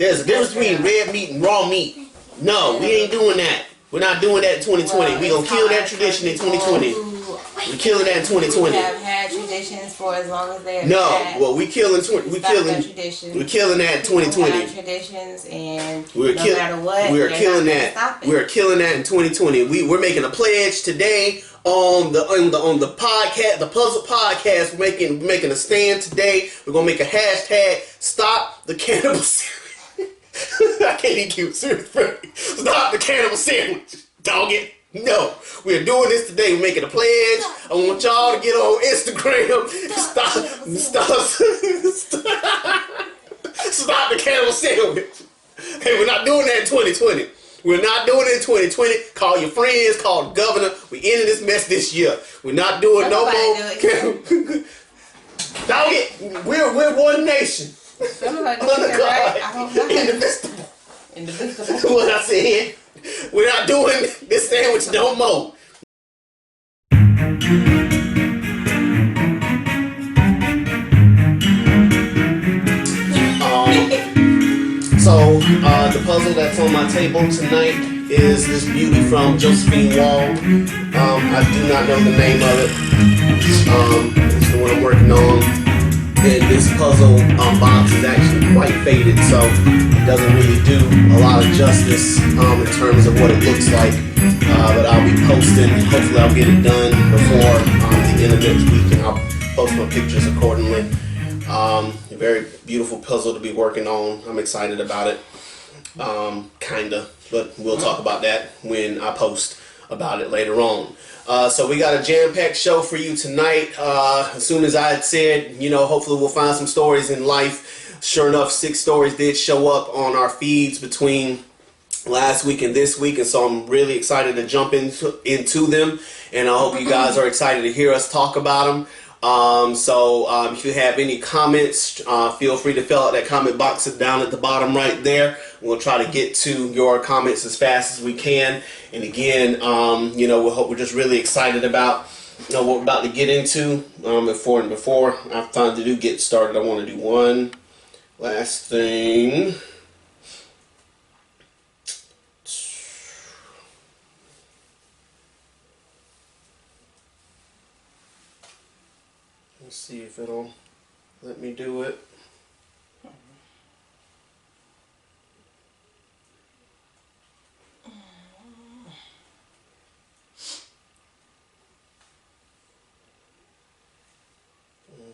There's a difference between red meat and raw meat. No, we ain't doing that. We're not doing that in 2020. We're going to kill that tradition in 2020. We're killing that in 2020. We have had traditions for as long as they're well, we're killing that in 2020. We have traditions, and no matter what, we're killing that. We're killing that in 2020. We're making a pledge today on the podcast, the Puzzle Podcast. We're making a stand today. We're gonna make a hashtag. Stop the cannibal sandwich. I can't even keep it serious. Stop the cannibal sandwich. Dog it. No, we're doing this today. We're making a pledge. I want y'all to get on Instagram. Stop the cannibal sandwich. Hey, we're not doing that in 2020. We're not doing it in 2020. Call your friends. Call the governor. We ended this mess this year. We're not doing no more. Dog it. We're one nation. Under God. Indivisible. Indivisible. What I said. We're not doing this sandwich no more. So the puzzle that's on my table tonight is this beauty from Josephine Wall. I do not know the name of it. It's the one I'm working on. And this puzzle box is actually quite faded, so it doesn't really do a lot of justice in terms of what it looks like. But I'll be posting. Hopefully I'll get it done before the end of next week, and I'll post my pictures accordingly. A very beautiful puzzle to be working on. I'm excited about it. Kinda, but we'll talk about that when I post about it later on. So we got a jam-packed show for you tonight. As soon as I had said, hopefully we'll find some stories in life. Sure enough, 6 stories did show up on our feeds between last week and this week, and so I'm really excited to jump into them, and I hope you guys are excited to hear us talk about them. If you have any comments, feel free to fill out that comment box down at the bottom right there. We'll try to get to your comments as fast as we can. And again, we're just really excited about what we're about to get into. Before I finally do get started, I want to do one last thing. Let's see if it'll let me do it.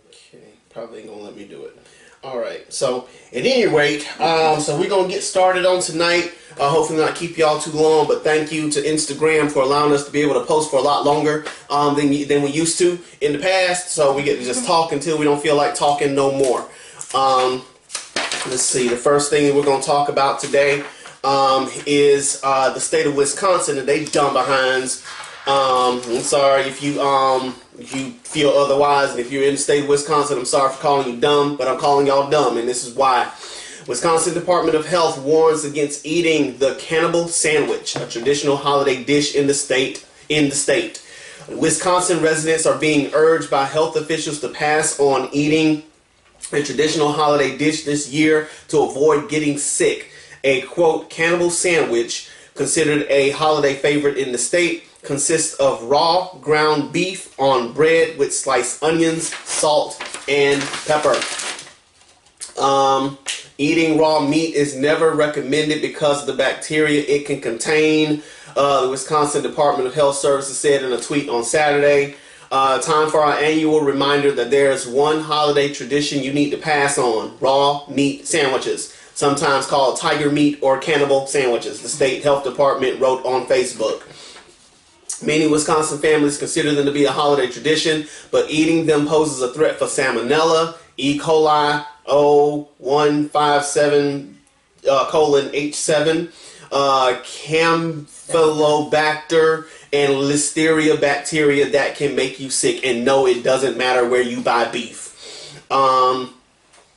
Okay, probably ain't gonna let me do it. Alright, so at any rate, so we're gonna get started on tonight. Hopefully not keep y'all too long, but thank you to Instagram for allowing us to be able to post for a lot longer than we used to in the past. So we get to just talk until we don't feel like talking no more. Let's see, the first thing that we're going to talk about today is the state of Wisconsin and they dumb behinds. I'm sorry if you feel otherwise, and if you're in the state of Wisconsin, I'm sorry for calling you dumb, but I'm calling y'all dumb, and this is why. Wisconsin Department of Health warns against eating the cannibal sandwich, a traditional holiday dish in the state. Wisconsin residents are being urged by health officials to pass on eating a traditional holiday dish this year to avoid getting sick. A, quote, cannibal sandwich, considered a holiday favorite in the state, consists of raw ground beef on bread with sliced onions, salt, and pepper. Eating raw meat is never recommended because of the bacteria it can contain, the Wisconsin Department of Health Services said in a tweet on Saturday. Time for our annual reminder that there's one holiday tradition you need to pass on: raw meat sandwiches, sometimes called tiger meat or cannibal sandwiches, the state health department wrote on Facebook. Many Wisconsin families consider them to be a holiday tradition, but eating them poses a threat for salmonella, E. coli, O157:H7, Campylobacter, and Listeria bacteria that can make you sick. And no, it doesn't matter where you buy beef.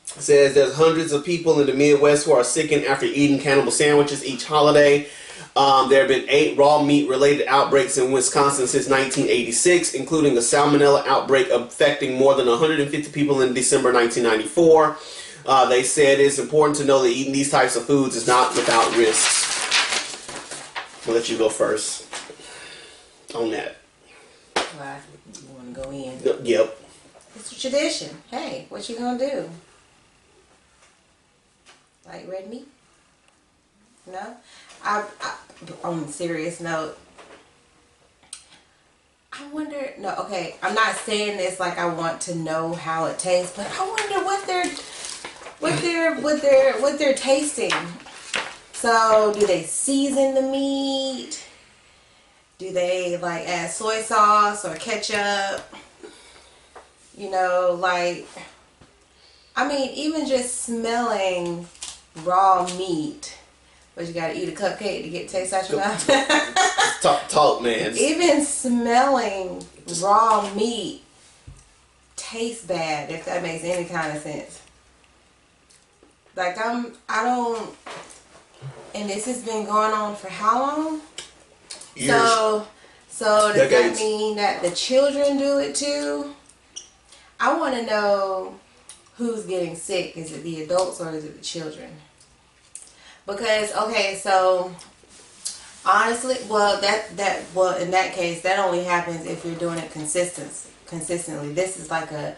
Says there's hundreds of people in the Midwest who are sickened after eating cannibal sandwiches each holiday. There have been 8 raw meat related outbreaks in Wisconsin since 1986, including a salmonella outbreak affecting more than 150 people in December 1994. They said it's important to know that eating these types of foods is not without risks. I'll let you go first on that. Why? You want to go in? Yep. It's a tradition. Hey, what you gonna do? Like red meat? No? I on a serious note, I wonder, no, okay, I'm not saying this like I want to know how it tastes, but I wonder what they're tasting. So, do they season the meat? Do they like add soy sauce or ketchup? You know, like, I mean, even just smelling raw meat, but you gotta eat a cupcake to get taste out your mouth. Talk, man. Even smelling raw meat tastes bad, if that makes any kind of sense. Like, I don't, and this has been going on for how long? Years. So does Decades. that mean that the children do it too? I want to know who's getting sick. Is it the adults or is it the children? Because, okay, so honestly, well, in that case, that only happens if you're doing it consistently. This is like a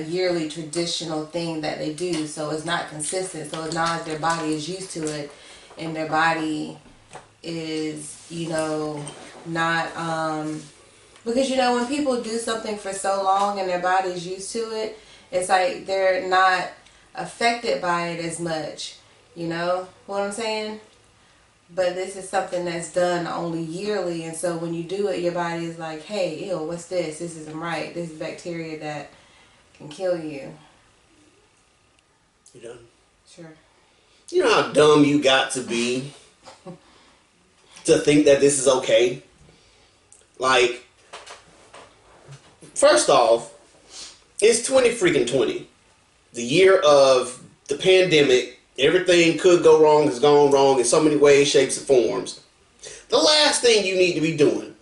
yearly traditional thing that they do, so it's not consistent. So it's not like their body is used to it, and their body is, you know, not, because, you know, when people do something for so long and their body is used to it, it's like they're not affected by it as much. You know what I'm saying? But this is something that's done only yearly, and so when you do it, your body is like, hey, ew, what's this? This isn't right. This is bacteria that can kill you. You done? Sure. You know how dumb you got to be to think that this is okay? Like, first off, it's 2020. The year of the pandemic. Everything could go wrong, has gone wrong in so many ways, shapes, and forms. The last thing you need to be doing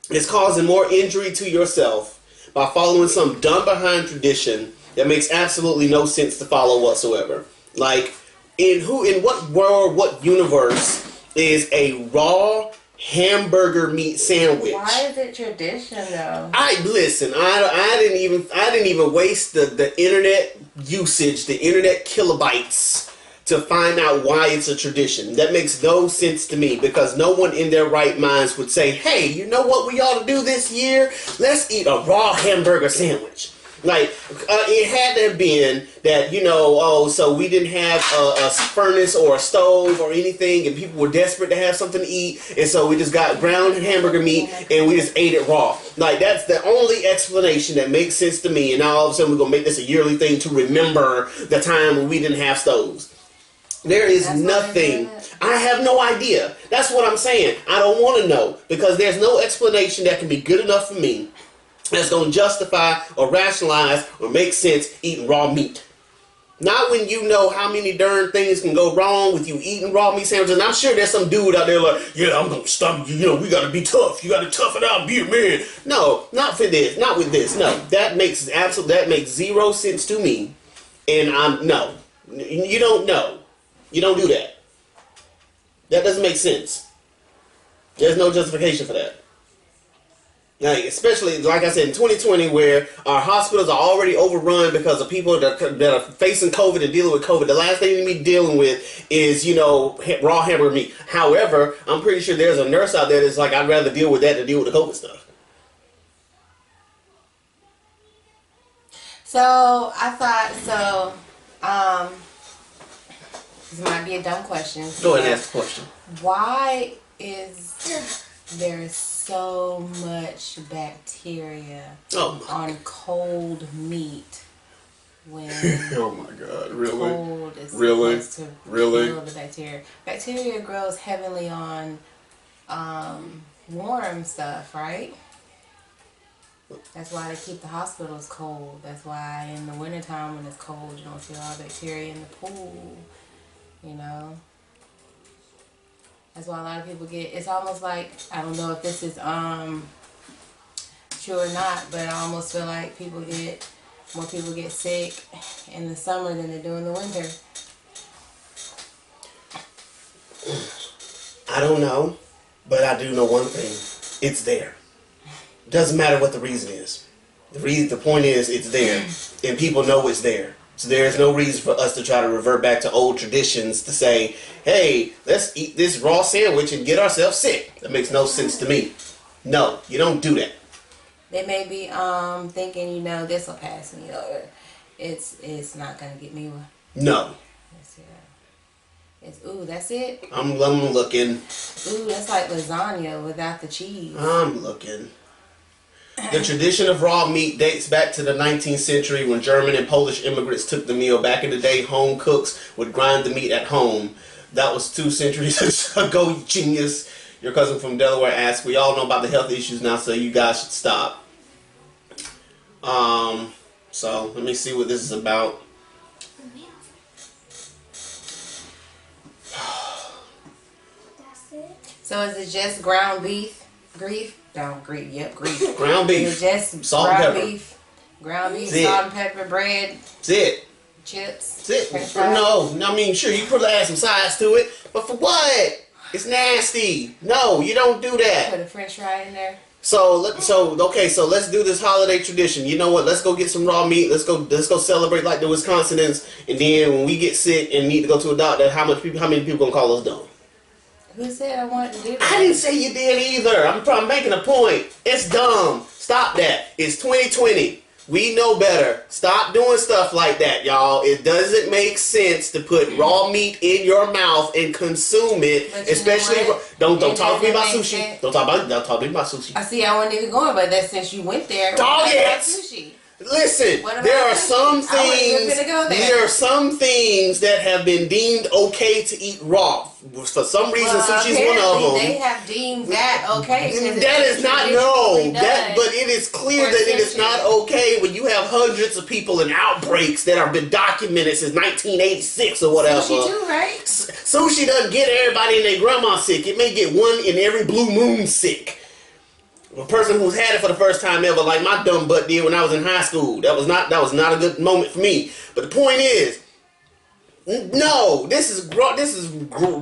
is causing more injury to yourself by following some done behind tradition that makes absolutely no sense to follow whatsoever. Like, in what world, what universe is a raw hamburger meat sandwich? Why is it tradition though? I didn't even waste the internet usage, the internet kilobytes to find out why it's a tradition. That makes no sense to me, because no one in their right minds would say, hey, you know what we ought to do this year? Let's eat a raw hamburger sandwich. Like, it had to have been that, you know, so we didn't have a furnace or a stove or anything, and people were desperate to have something to eat, and so we just got ground hamburger meat and we just ate it raw. Like, that's the only explanation that makes sense to me, and now all of a sudden we're going to make this a yearly thing to remember the time when we didn't have stoves. There is nothing. I have no idea. That's what I'm saying. I don't want to know, because there's no explanation that can be good enough for me that's going to justify or rationalize or make sense eating raw meat. Not when you know how many darn things can go wrong with you eating raw meat sandwiches. And I'm sure there's some dude out there like, yeah, I'm going to stop you. You know, we got to be tough. You got to tough it out and be a man. No, not for this. Not with this. No, that makes zero sense to me. And no, you don't know. You don't do that. That doesn't make sense. There's no justification for that. Like, especially, like I said, in 2020, where our hospitals are already overrun because of people that are facing COVID and dealing with COVID. The last thing you need to be dealing with is, you know, raw hamburger meat. However, I'm pretty sure there's a nurse out there that's like, I'd rather deal with that than deal with the COVID stuff. So, I thought, this might be a dumb question. Go ahead and ask the question. Why is there so much bacteria on cold meat when oh my God, really? cold is supposed to kill the bacteria? Bacteria grows heavily on warm stuff, right? That's why they keep the hospitals cold. That's why in the wintertime when it's cold, you don't see all the bacteria in the pool, you know? That's why a lot of people get, it's almost like, I don't know if this is true or not, but I almost feel like people get more people get sick in the summer than they do in the winter? I don't know, but I do know one thing. It's there. Doesn't matter what the reason is. The point is, it's there, and people know it's there. So there's no reason for us to try to revert back to old traditions to say, hey, let's eat this raw sandwich and get ourselves sick. That makes no sense to me. No, you don't do that. They may be thinking, this will pass me, or it's not gonna get me one. No. Let's see. Ooh, that's it? I'm looking. Ooh, that's like lasagna without the cheese. I'm looking. The tradition of raw meat dates back to the 19th century when German and Polish immigrants took the meal. Back in the day, home cooks would grind the meat at home. That was 2 centuries ago, genius. Your cousin from Delaware asked, we all know about the health issues now, so you guys should stop. So, let me see what this is about. So is it just ground beef? Grief? Yep, grief. Ground beef. Is it just salt ground and pepper. beef? Ground beef, That's salt and pepper, bread, That's it. chips. That's French it. fries? No, I mean, sure, you could add some sides to it, but for what? It's nasty. No, you don't do that. Put a French fry in there. So let's do this holiday tradition. You know what? Let's go get some raw meat. Let's go celebrate like the Wisconsinans. And then when we get sick and need to go to a doctor, how many people gonna call us dumb? Who said I wanted to do that? I didn't say you did either. I'm making a point. It's dumb. Stop that. It's 2020. We know better. Stop doing stuff like that, y'all. It doesn't make sense to put raw meat in your mouth and consume it, But you especially. know what? Don't It talk to me about doesn't make sushi. sense. Don't talk to me about sushi. I see. I wasn't even going, but that since you went there, Dog what about it! sushi? Listen, What about there are sushi? some I wasn't even things. gonna go there. There are some things that have been deemed okay to eat raw. For some reason, sushi is one of apparently them. They have deemed that okay. 'cause That it's is not traditionally done. but it is clear for that it is centuries. not okay when you have hundreds of people in outbreaks that have been documented since 1986 or whatever. Sushi too, right? Sushi doesn't get everybody and their grandma sick. It may get one in every blue moon sick. A person who's had it for the first time ever, like my dumb butt did when I was in high school. That was not a good moment for me. But the point is, no, this is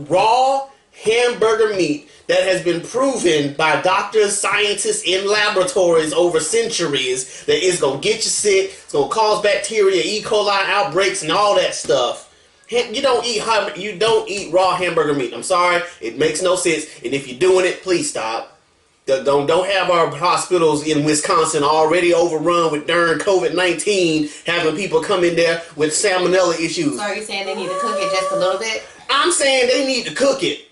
raw hamburger meat that has been proven by doctors, scientists in laboratories over centuries that it's gonna get you sick. It's gonna cause bacteria, E. coli outbreaks, and all that stuff. You don't eat raw hamburger meat. I'm sorry, it makes no sense. And if you're doing it, please stop. Don't have our hospitals in Wisconsin already overrun with darn COVID-19, having people come in there with salmonella issues. So are you saying they need to cook it just a little bit? I'm saying they need to cook it.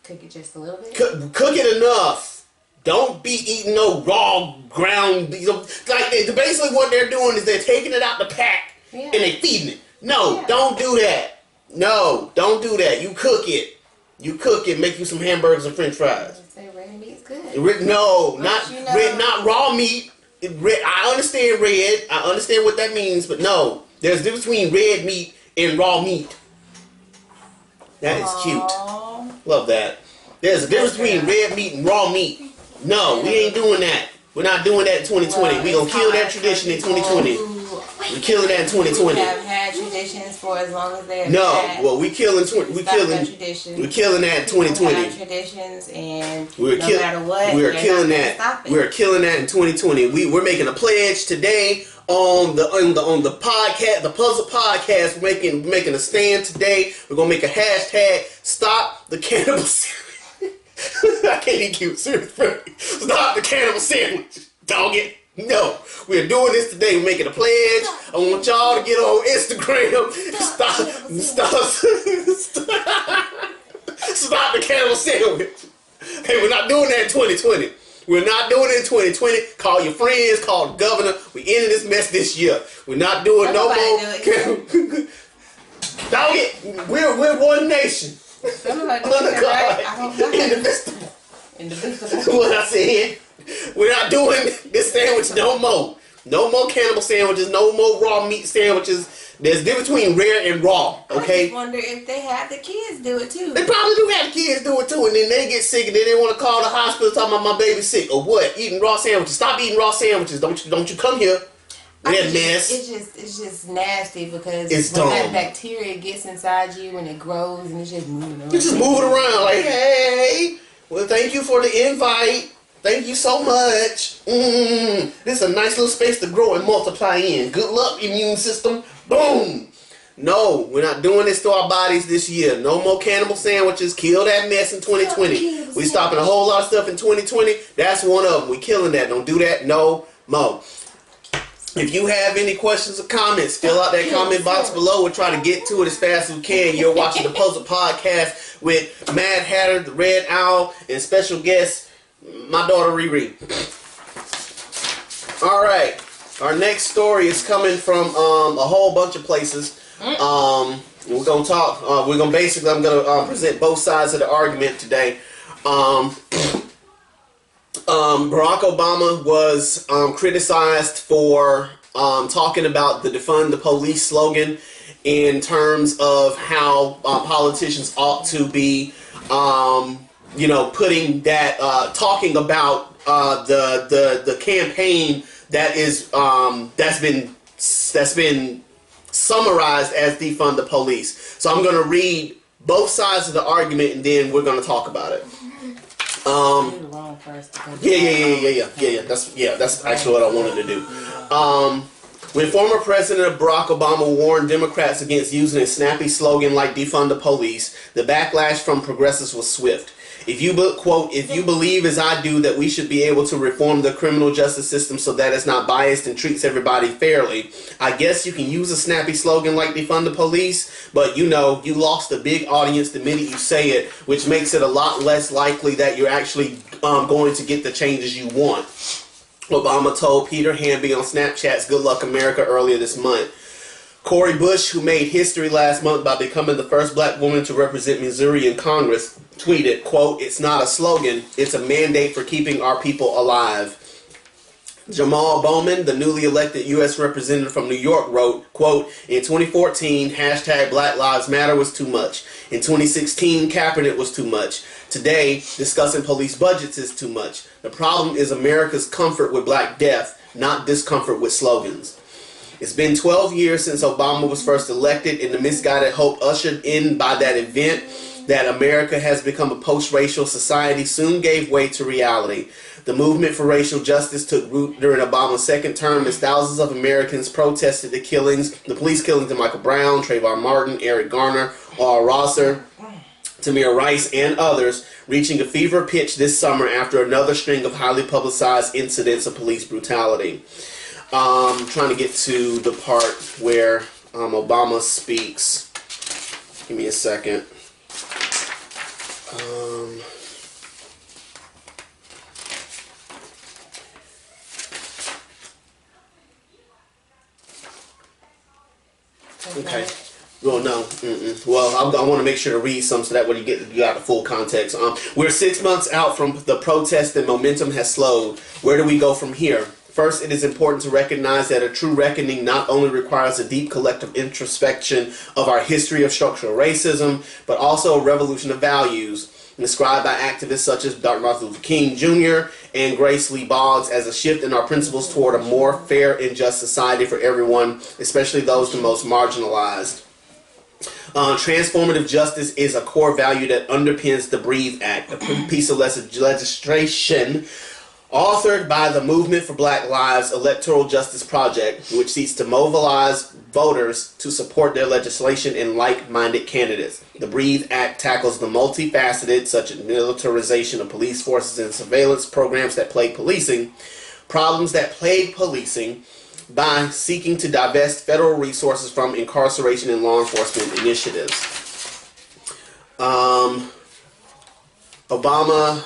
Cook it just a little bit? Cook it enough. Don't be eating no raw ground. Like basically what they're doing is they're taking it out the pack and they feeding it. No, don't do that. No, don't do that. You cook it. You cook it. Make you some hamburgers and French fries. Say red meat's good. No, But not you know- red, not raw meat. I understand red. I understand what that means, but no, there's a difference between red meat and raw meat. That is cute. Aww. Love that. There's a difference between red meat and raw meat. No, we ain't doing that. We're not doing that in 2020. Well, we gonna it's kill that hard tradition in for people 2020. who We're killing that in 2020. have had traditions for as long as they have No, had. well we killing Stop that tradition. we're killing that in People 2020. have traditions, and We're no matter what, we're they're killing not gonna that. stop it. We're killing that in 2020. We're making a pledge today on the podcast, the Puzzle Podcast. We're making a stand today. We're gonna make a hashtag. Stop the cannibal sandwich. I can't even keep it serious. Stop the cannibal sandwich. Dog it. No, we're doing this today. We're making a pledge. I want y'all to get on Instagram. Stop the cannibal sandwich. Hey, we're not doing that in 2020. We're not doing it in 2020. Call your friends. Call the governor. We ended this mess this year. We're not doing no more. Dog it. We're one nation. Somebody do that, right? I don't know. Indivisible. Indivisible. What I said. We're not doing this sandwich no more. No more cannibal sandwiches. No more raw meat sandwiches. There's a difference between rare and raw. I Okay. just wonder if they have the kids do it too. They probably do have kids do it too, and then they get sick, and then they want to call the hospital talking about my baby's sick or what? Eating raw sandwiches. Stop eating raw sandwiches. Don't you come here. That mess. It's just nasty because It's when dumb. that bacteria gets inside you and it grows and it's just moving around. You just move it around like, hey, well, thank you for the invite. Thank you so much. This is a nice little space to grow and multiply in. Good luck, immune system. Boom. No, we're not doing this to our bodies this year. No more cannibal sandwiches. Kill that mess in 2020. We stopping a whole lot of stuff in 2020. That's one of them. We killing that. Don't do that no more. If you have any questions or comments, fill out that comment box below. We'll try to get to it as fast as we can. You're watching the Puzzle Podcast with Mad Hatter, the Red Owl, and special guest, my daughter Riri. All right, our next story is coming from a whole bunch of places. We're gonna talk. I'm gonna present both sides of the argument today. Barack Obama was criticized for talking about the defund the police slogan in terms of how politicians ought to be, putting that, talking about the campaign that is that's been summarized as defund the police. So I'm going to read both sides of the argument and then we're going to talk about it. Yeah. That's actually what I wanted to do. When former President Barack Obama warned Democrats against using a snappy slogan like defund the police, the backlash from progressives was swift. If you believe as I do that we should be able to reform the criminal justice system so that it's not biased and treats everybody fairly, I guess you can use a snappy slogan like defund the police, but you lost a big audience the minute you say it, which makes it a lot less likely that you're actually going to get the changes you want. Obama told Peter Hamby on Snapchat's Good Luck America earlier this month. Cori Bush, who made history last month by becoming the first black woman to represent Missouri in Congress, tweeted, quote, "It's not a slogan, it's a mandate for keeping our people alive." Jamal Bowman, the newly elected U.S. representative from New York, wrote, quote, "In 2014, hashtag Black Lives Matter was too much. In 2016, Kaepernick was too much. Today, discussing police budgets is too much. The problem is America's comfort with Black death, not discomfort with slogans." It's been 12 years since Obama was first elected, and the misguided hope ushered in by that event that America has become a post-racial society soon gave way to reality. The movement for racial justice took root during Obama's second term as thousands of Americans protested the police killings of Michael Brown, Trayvon Martin, Eric Garner, Al Rosser, Tamir Rice, and others, reaching a fever pitch this summer after another string of highly publicized incidents of police brutality. I'm trying to get to the part where Obama speaks. Give me a second. Okay. Well, no. Well, I want to make sure to read some so that way you got the full context. We're 6 months out from the protest and momentum has slowed. Where do we go from here? First, it is important to recognize that a true reckoning not only requires a deep collective introspection of our history of structural racism, but also a revolution of values, described by activists such as Dr. Martin Luther King Jr. and Grace Lee Boggs as a shift in our principles toward a more fair and just society for everyone, especially those the most marginalized. Transformative justice is a core value that underpins the BREATHE Act, a piece of legislation authored by the Movement for Black Lives Electoral Justice Project, which seeks to mobilize voters to support their legislation and like-minded candidates. The BREATHE Act tackles the multifaceted, such as militarization of police forces and surveillance programs that plague policing, problems that plague policing, by seeking to divest federal resources from incarceration and law enforcement initiatives. Obama,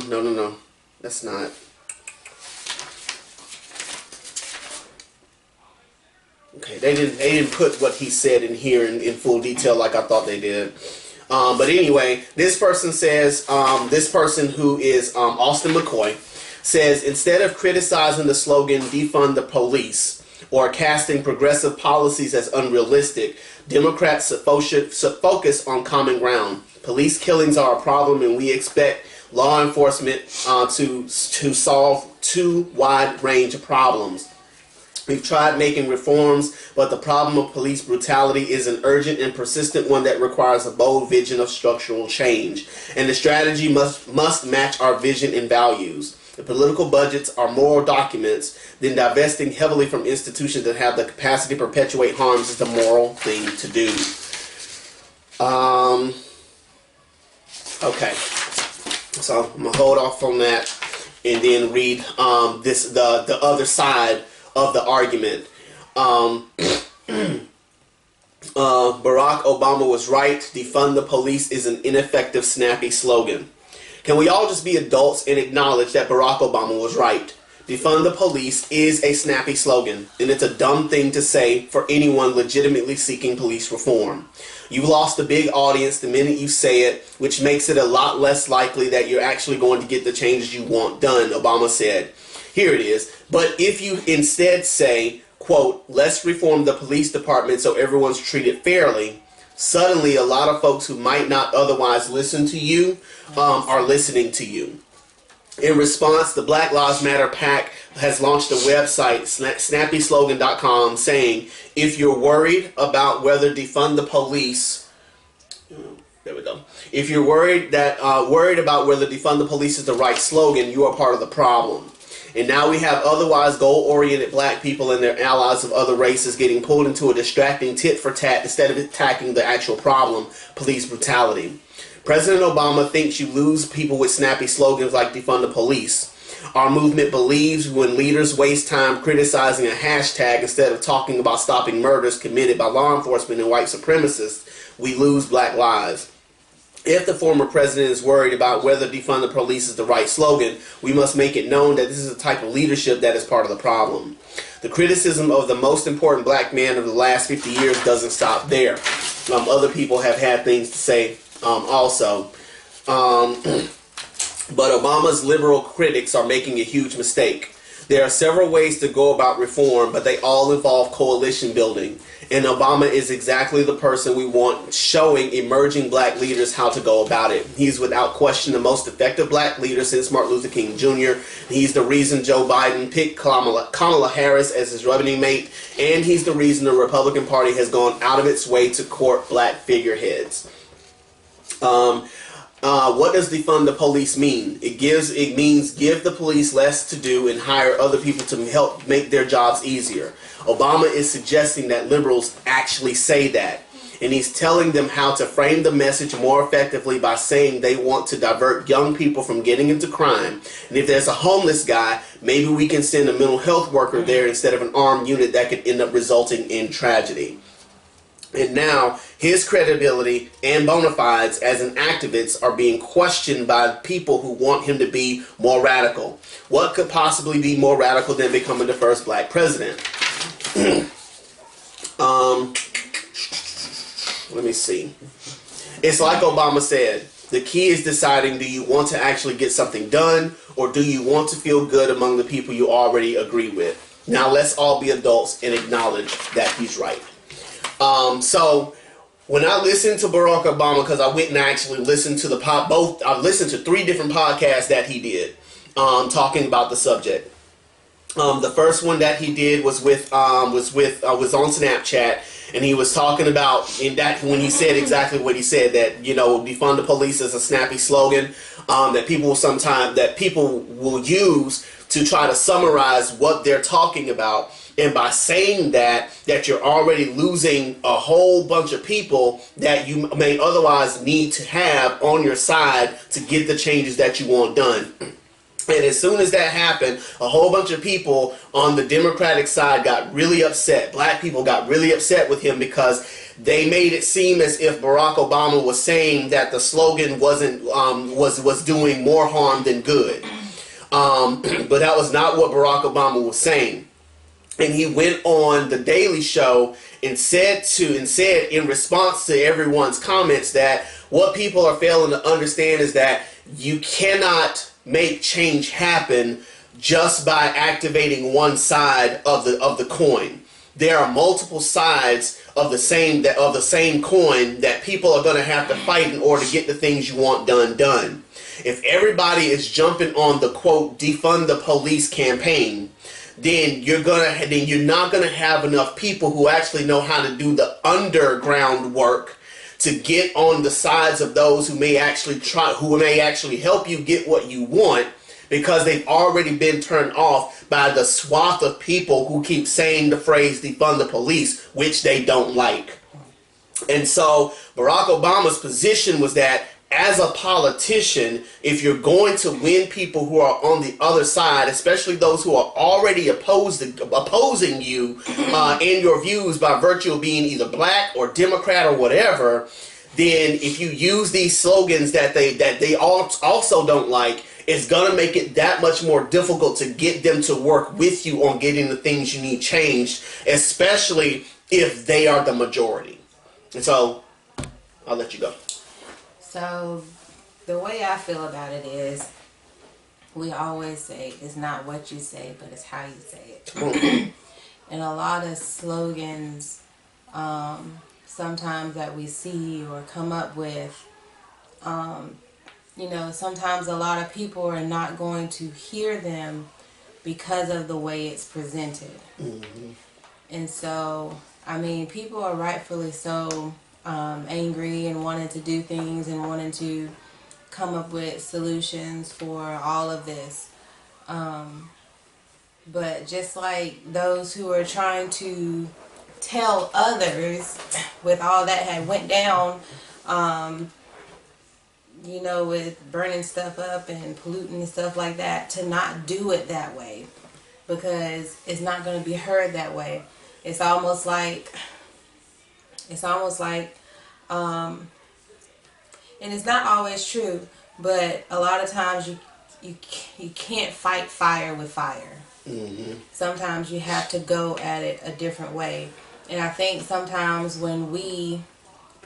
no. That's not. Okay, they didn't put what he said in here in full detail like I thought they did. But anyway, this person says, this person who is Austin McCoy says, instead of criticizing the slogan defund the police or casting progressive policies as unrealistic, Democrats should focus on common ground. Police killings are a problem, and we expect law enforcement to solve two wide range of problems. We've tried making reforms, but the problem of police brutality is an urgent and persistent one that requires a bold vision of structural change. And the strategy must match our vision and values. The political budgets are moral documents, then divesting heavily from institutions that have the capacity to perpetuate harms is the moral thing to do. Okay. So I'm going to hold off on that and then read the other side of the argument. Barack Obama was right. Defund the police is an ineffective, snappy slogan. Can we all just be adults and acknowledge that Barack Obama was right? Defund the police is a snappy slogan, and it's a dumb thing to say for anyone legitimately seeking police reform. You lost a big audience the minute you say it, which makes it a lot less likely that you're actually going to get the changes you want done, Obama said. Here it is. But if you instead say, quote, let's reform the police department so everyone's treated fairly, suddenly a lot of folks who might not otherwise listen to you are listening to you. In response, the Black Lives Matter PAC has launched a website, snappyslogan.com, saying, if you're worried about whether defund the police, there we go. If you're worried about whether defund the police is the right slogan, you are part of the problem. And now we have otherwise goal-oriented black people and their allies of other races getting pulled into a distracting tit-for-tat instead of attacking the actual problem, police brutality. President Obama thinks you lose people with snappy slogans like defund the police. Our movement believes when leaders waste time criticizing a hashtag instead of talking about stopping murders committed by law enforcement and white supremacists, we lose black lives. If the former president is worried about whether defund the police is the right slogan, we must make it known that this is a type of leadership that is part of the problem. The criticism of the most important black man of the last 50 years doesn't stop there. Other people have had things to say also. But Obama's liberal critics are making a huge mistake. There are several ways to go about reform, but they all involve coalition building. And Obama is exactly the person we want showing emerging black leaders how to go about it. He's without question the most effective black leader since Martin Luther King Jr. He's the reason Joe Biden picked Kamala Harris as his running mate. And he's the reason the Republican Party has gone out of its way to court black figureheads. What does defund the police mean? It means give the police less to do and hire other people to help make their jobs easier. Obama is suggesting that liberals actually say that. And he's telling them how to frame the message more effectively by saying they want to divert young people from getting into crime. And if there's a homeless guy, maybe we can send a mental health worker there instead of an armed unit that could end up resulting in tragedy. And now, his credibility and bona fides as an activist are being questioned by people who want him to be more radical. What could possibly be more radical than becoming the first black president? Let me see. It's like Obama said, the key is deciding, do you want to actually get something done, or do you want to feel good among the people you already agree with? Now let's all be adults and acknowledge that he's right. So when I listened to Barack Obama, because I went and actually listened to I listened to 3 different podcasts that he did, talking about the subject. The first one that he did was on Snapchat, and he was talking about when he said exactly what he said, that defund the police is a snappy slogan that people will use to try to summarize what they're talking about. And by saying that you're already losing a whole bunch of people that you may otherwise need to have on your side to get the changes that you want done. And as soon as that happened, a whole bunch of people on the Democratic side got really upset. Black people got really upset with him because they made it seem as if Barack Obama was saying that the slogan was doing more harm than good. But that was not what Barack Obama was saying. And he went on the Daily Show and said in response to everyone's comments that what people are failing to understand is that you cannot make change happen just by activating one side of the coin. There are multiple sides of the same coin that people are going to have to fight in order to get the things you want done. If everybody is jumping on the quote defund the police campaign, then you're not gonna have enough people who actually know how to do the underground work to get on the sides of those who may actually help you get what you want, because they've already been turned off by the swath of people who keep saying the phrase defund the police, which they don't like. And so Barack Obama's position was that as a politician, if you're going to win people who are on the other side, especially those who are already opposing you and your views by virtue of being either black or Democrat or whatever, then if you use these slogans that they also don't like, it's going to make it that much more difficult to get them to work with you on getting the things you need changed, especially if they are the majority. And so, I'll let you go. So, the way I feel about it is, we always say, it's not what you say, but it's how you say it. And a lot of slogans, sometimes that we see or come up with, sometimes a lot of people are not going to hear them because of the way it's presented. Mm-hmm. And so, people are rightfully so angry and wanting to do things and wanting to come up with solutions for all of this. But just like those who are trying to tell others with all that had went down, with burning stuff up and polluting and stuff like that, to not do it that way because it's not going to be heard that way. It's almost like, and it's not always true, but a lot of times you can't fight fire with fire. Mm-hmm. Sometimes you have to go at it a different way. And I think sometimes when we,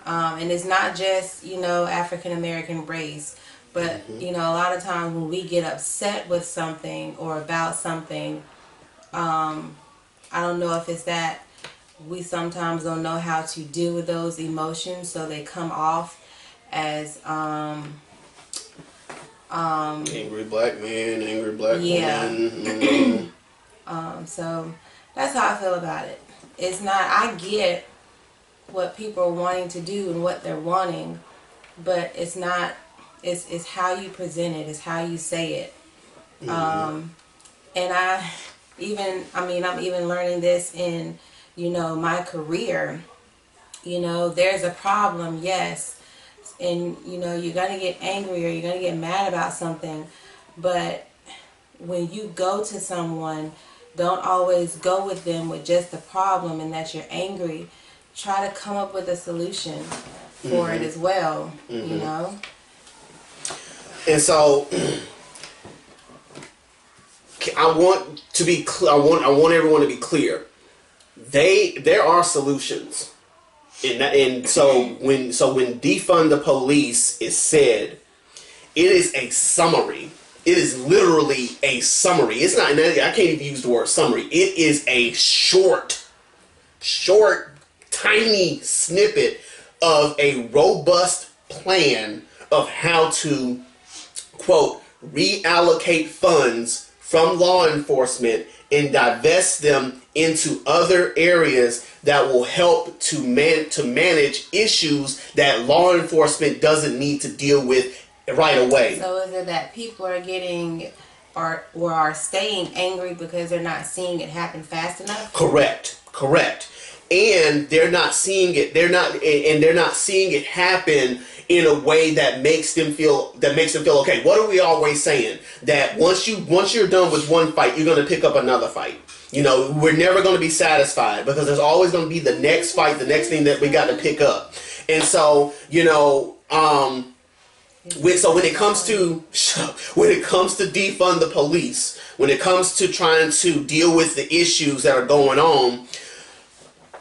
and it's not just, African American race, but, mm-hmm. A lot of times when we get upset with something or about something, I don't know if it's that we sometimes don't know how to deal with those emotions, so they come off as angry black man, angry black woman. Mm-hmm. So that's how I feel about it. It's not, I get what people are wanting to do and what they're wanting, but it's not, it's how you present it, it's how you say it. Mm-hmm. And I'm even learning this in, my career. There's a problem, yes, and you're gonna get angry or you're gonna get mad about something, but when you go to someone, don't always go with them with just the problem and that you're angry. Try to come up with a solution for it as well. Mm-hmm. And so I want to be I want everyone to be clear. There are solutions. And so when defund the police is said, it is a summary. It is literally a summary. It's not, I can't even use the word summary. It is a short, tiny snippet of a robust plan of how to, quote, reallocate funds from law enforcement and divest them into other areas that will help to manage issues that law enforcement doesn't need to deal with right away. So is it that people are getting or are staying angry because they're not seeing it happen fast enough? Correct. And they're not seeing it. They're not seeing it happen in a way that makes them feel okay. What are we always saying? That once you're done with one fight, you're going to pick up another fight. We're never going to be satisfied because there's always going to be the next fight, the next thing that we got to pick up. And so, when it comes to defund the police, when it comes to trying to deal with the issues that are going on,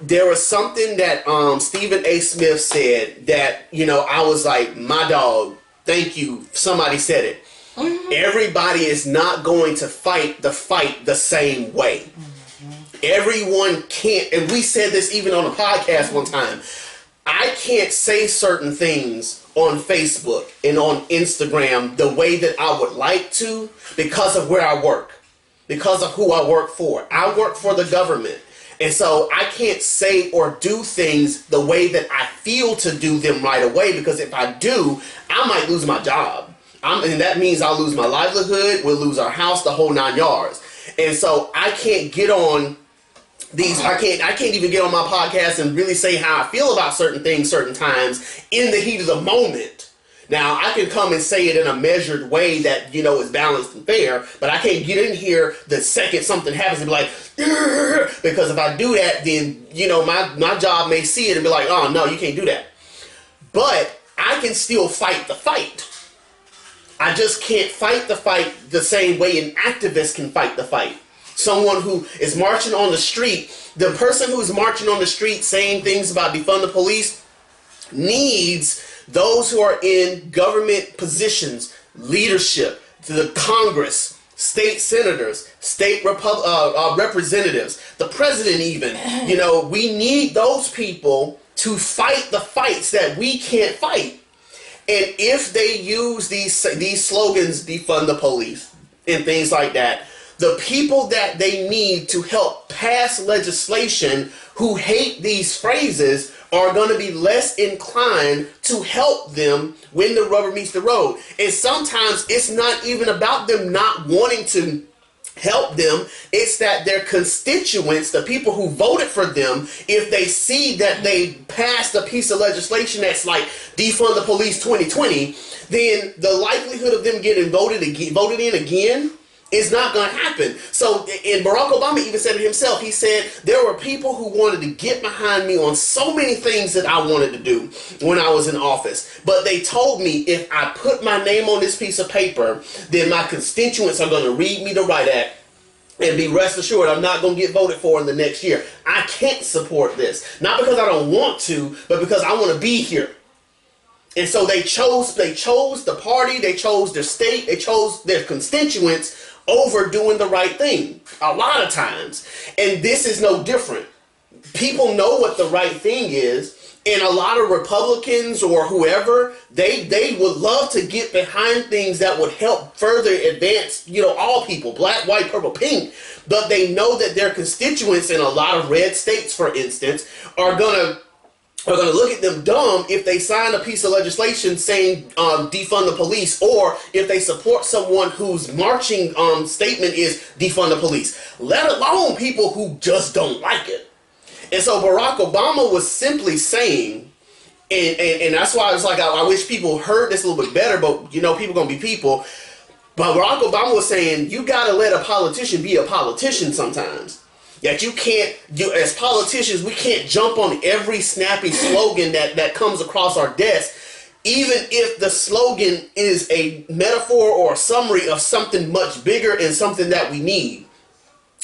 there was something that Stephen A. Smith said that, I was like, my dog, thank you. Somebody said it. Mm-hmm. Everybody is not going to fight the fight the same way. Mm-hmm. Everyone can't, and we said this even on a podcast one time, I can't say certain things on Facebook and on Instagram the way that I would like to because of where I work. because of who I work for. I work for the government. And so I can't say or do things the way that I feel to do them right away, because if I do, I might lose my job. And that means I'll lose my livelihood, we'll lose our house, the whole 9 yards. And so I can't get on these, I can't even get on my podcast and really say how I feel about certain things certain times in the heat of the moment. Now, I can come and say it in a measured way that, you know, is balanced and fair, but I can't get in here the second something happens and be like, "Urgh," because if I do that, then, you know, my job may see it and be like, oh, no, you can't do that. But I can still fight the fight. I just can't fight the fight the same way an activist can fight the fight. Someone who is marching on the street, the person who's marching on the street saying things about defund the police needs those who are in government positions, leadership, to the Congress, state senators, state representatives, the president even. You know, we need those people to fight the fights that we can't fight. And if they use these slogans, defund the police, and things like that, the people that they need to help pass legislation who hate these phrases are going to be less inclined to help them when the rubber meets the road. And sometimes it's not even about them not wanting to help them. It's that their constituents, the people who voted for them, if they see that they passed a piece of legislation that's like defund the police 2020, then the likelihood of them getting voted in again is not going to happen. So, and Barack Obama even said it himself. He said there were people who wanted to get behind me on so many things that I wanted to do when I was in office. But they told me if I put my name on this piece of paper, then my constituents are going to read me the right act. And be rest assured, I'm not going to get voted for in the next year. I can't support this. Not because I don't want to, but because I want to be here. And so they chose the party, they chose their state, they chose their constituents over doing the right thing a lot of times. And this is no different. People know what the right thing is, and a lot of Republicans or whoever, they would love to get behind things that would help further advance, you know, all people, black, white, purple, pink. But they know that their constituents in a lot of red states, for instance, are gonna look at them dumb if they sign a piece of legislation saying defund the police, or if they support someone whose marching statement is defund the police, let alone people who just don't like it. And so Barack Obama was simply saying, and that's why I was like, I wish people heard this a little bit better, but you know, people gonna be people. But Barack Obama was saying, you gotta let a politician be a politician sometimes. That you can't, as politicians, we can't jump on every snappy slogan that comes across our desk, even if the slogan is a metaphor or a summary of something much bigger and something that we need.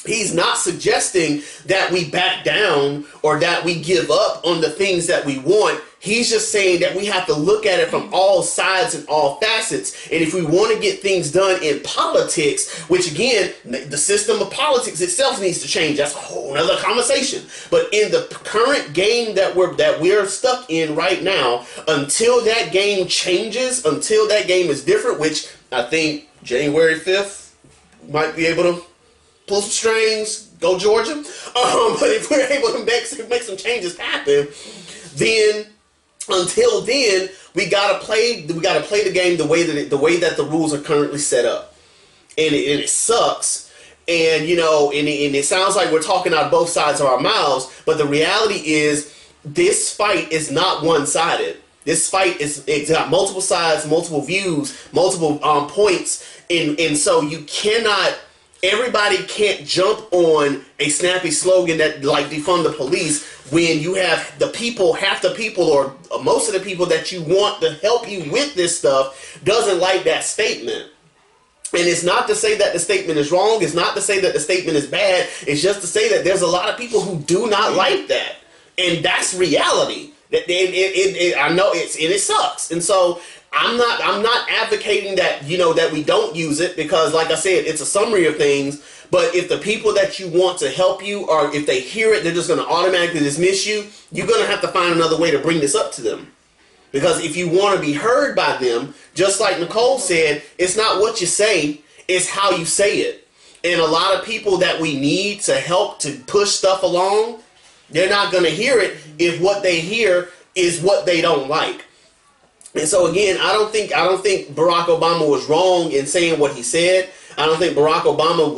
He's not suggesting that we back down or that we give up on the things that we want. He's just saying that we have to look at it from all sides and all facets. And if we want to get things done in politics, which again, the system of politics itself needs to change. That's a whole other conversation. But in the current game that we're stuck in right now, until that game changes, until that game is different, which I think January 5th might be able to pull some strings, go Georgia. But if we're able to make some changes happen, then until then, we gotta play the game the way that the rules are currently set up, and it sucks. And you know, and it sounds like we're talking out both sides of our mouths, but the reality is this fight is not one-sided. This fight it's got multiple sides, multiple views, multiple points, and so you cannot. Everybody can't jump on a snappy slogan that like defund the police when you have half the people or most of the people that you want to help you with this stuff doesn't like that statement. And it's not to say that the statement is wrong. It's not to say that the statement is bad. It's just to say that there's a lot of people who do not like that. And that's reality. I know it sucks. And so I'm not advocating that, you know, that we don't use it, because like I said, it's a summary of things. But if the people that you want to help you, or if they hear it, they're just going to automatically dismiss you, you're going to have to find another way to bring this up to them. Because if you want to be heard by them, just like Nicole said, it's not what you say, it's how you say it. And a lot of people that we need to help to push stuff along, they're not going to hear it if what they hear is what they don't like. And so again, I don't think Barack Obama was wrong in saying what he said. I don't think Barack Obama,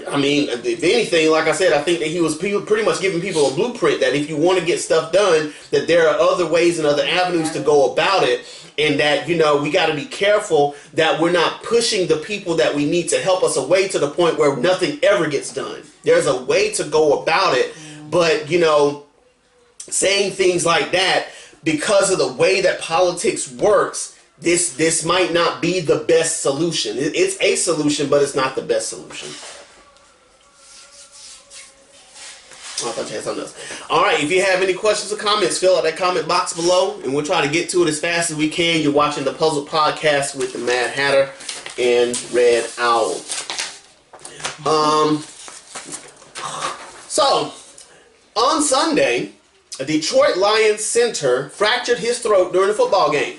I mean, if anything, like I said, I think that he was pretty much giving people a blueprint that if you want to get stuff done, that there are other ways and other avenues to go about it. And that, you know, we got to be careful that we're not pushing the people that we need to help us away to the point where nothing ever gets done. There's a way to go about it. But, you know, saying things like that because of the way that politics works, this might not be the best solution. It's a solution, but it's not the best solution. Oh, I thought you had something else. All right, if you have any questions or comments, fill out that comment box below, and we'll try to get to it as fast as we can. You're watching the Puzzle Podcast with the Mad Hatter and Red Owl. So, on Sunday, a Detroit Lions center fractured his throat during a football game.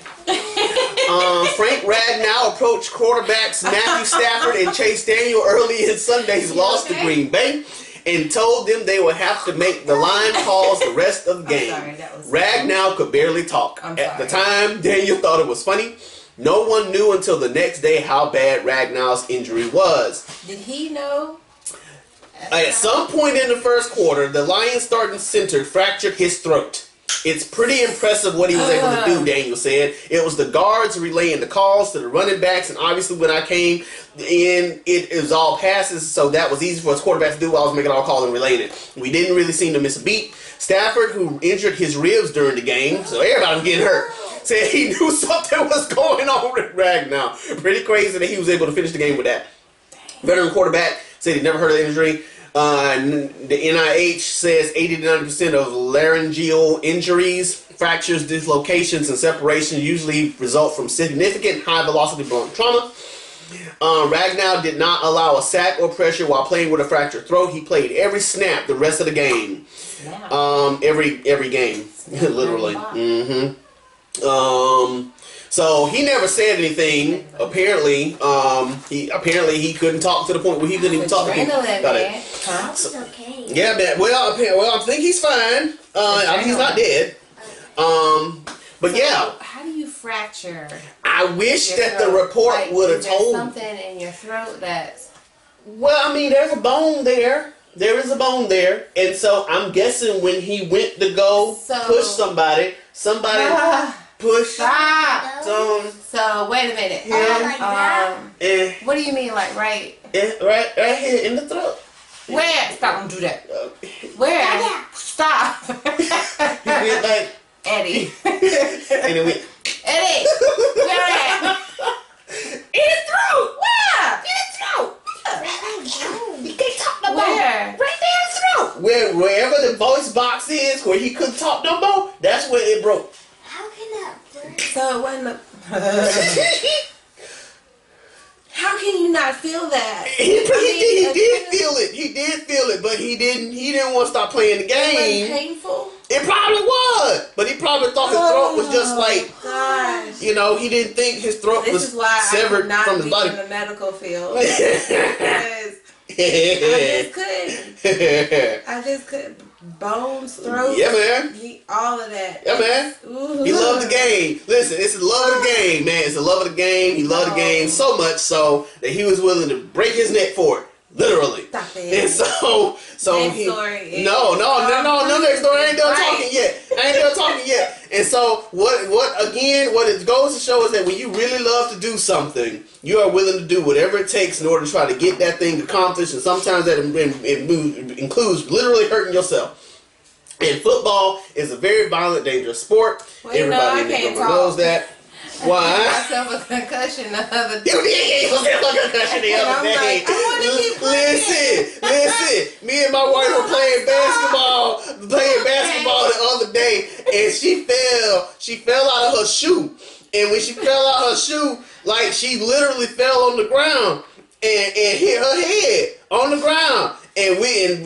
Frank Ragnow approached quarterbacks Matthew Stafford and Chase Daniel early in Sunday's loss to Green Bay and told them they would have to make the line calls the rest of the game. Ragnow could barely talk. At the time, Daniel thought it was funny. No one knew until the next day how bad Ragnow's injury was. Did he know? At some point in the first quarter, the Lions starting center fractured his throat. It's pretty impressive what he was able to do, Daniel said. It was the guards relaying the calls to the running backs, and obviously when I came in, it was all passes, so that was easy for his quarterback to do. I was making all calls and relaying it. We didn't really seem to miss a beat. Stafford, who injured his ribs during the game, so everybody was getting hurt, said he knew something was going on with Ragnow. Pretty crazy that he was able to finish the game with that. Veteran quarterback said he'd never heard of the injury. The NIH says 80 to 90% of laryngeal injuries, fractures, dislocations, and separations usually result from significant high-velocity blunt trauma. Ragnow did not allow a sack or pressure while playing with a fractured throat. He played every snap the rest of the game. Every game, literally. So he never said anything. Apparently, he couldn't talk to the point where he couldn't even talk to people about it. So, okay. Yeah, man. Well, I think he's fine. I mean, he's not dead. But so, yeah. How do you fracture? I wish that the report would have told. Something in your throat that's. Well, I mean, there's a bone there. There is a bone there, and so I'm guessing when he went to go push somebody push. Stop. So wait a minute. What do you mean, like right? Right here in the throat. Where? Stop! Don't do that. Where? Stop. He went like Eddie. And it went Eddie. Where at? In his throat. Where? In his throat. He can't talk no more. Where? Right there in his throat. Wherever the voice box is, where he couldn't talk no more, that's where it broke. So it wasn't How can you not feel that? He did feel it. He did feel it, but he didn't want to stop playing the game. It was painful? It probably was. But he probably thought his throat was just like, gosh. You know, he didn't think his throat was severed from his body. This is why I could not be in the medical field. I just couldn't. Bones, throat. Yeah, man. All of that. Yeah, man. Ooh. He loved the game. Listen, it's the love of the game, man. It's the love of the game. He loved the game so much so that he was willing to break his neck for it. Literally. Stop it. And so next he. Story No, next story. I ain't done talking yet. And so what it goes to show is that when you really love to do something, you are willing to do whatever it takes in order to try to get that thing accomplished, and sometimes that includes literally hurting yourself. And football is a very violent, dangerous sport. Everybody in the room knows that. Why? I gave myself a concussion the other day. You did give yourself a concussion the other day. Like, I want to keep playing. Listen. Me and my wife were playing basketball the other day, and she fell out of her shoe. And when she fell out of her shoe, like she literally fell on the ground and hit her head on the ground. And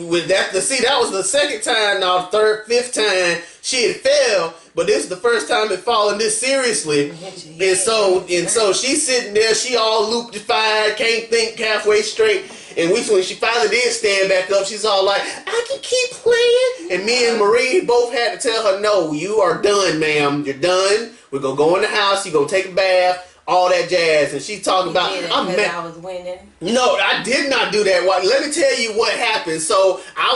with that, that was the second time, now third, fifth time she had fell. but this is the first time it fallen this seriously. And so she's sitting there, she all loop-defied, can't think halfway straight. And when she finally did stand back up, she's all like, I can keep playing. And me and Marie both had to tell her, no, you are done, ma'am. You're done. We're going to go in the house. You're going to take a bath. All that jazz. And she's talking about, I was winning. No, I did not do that. Let me tell you what happened. So I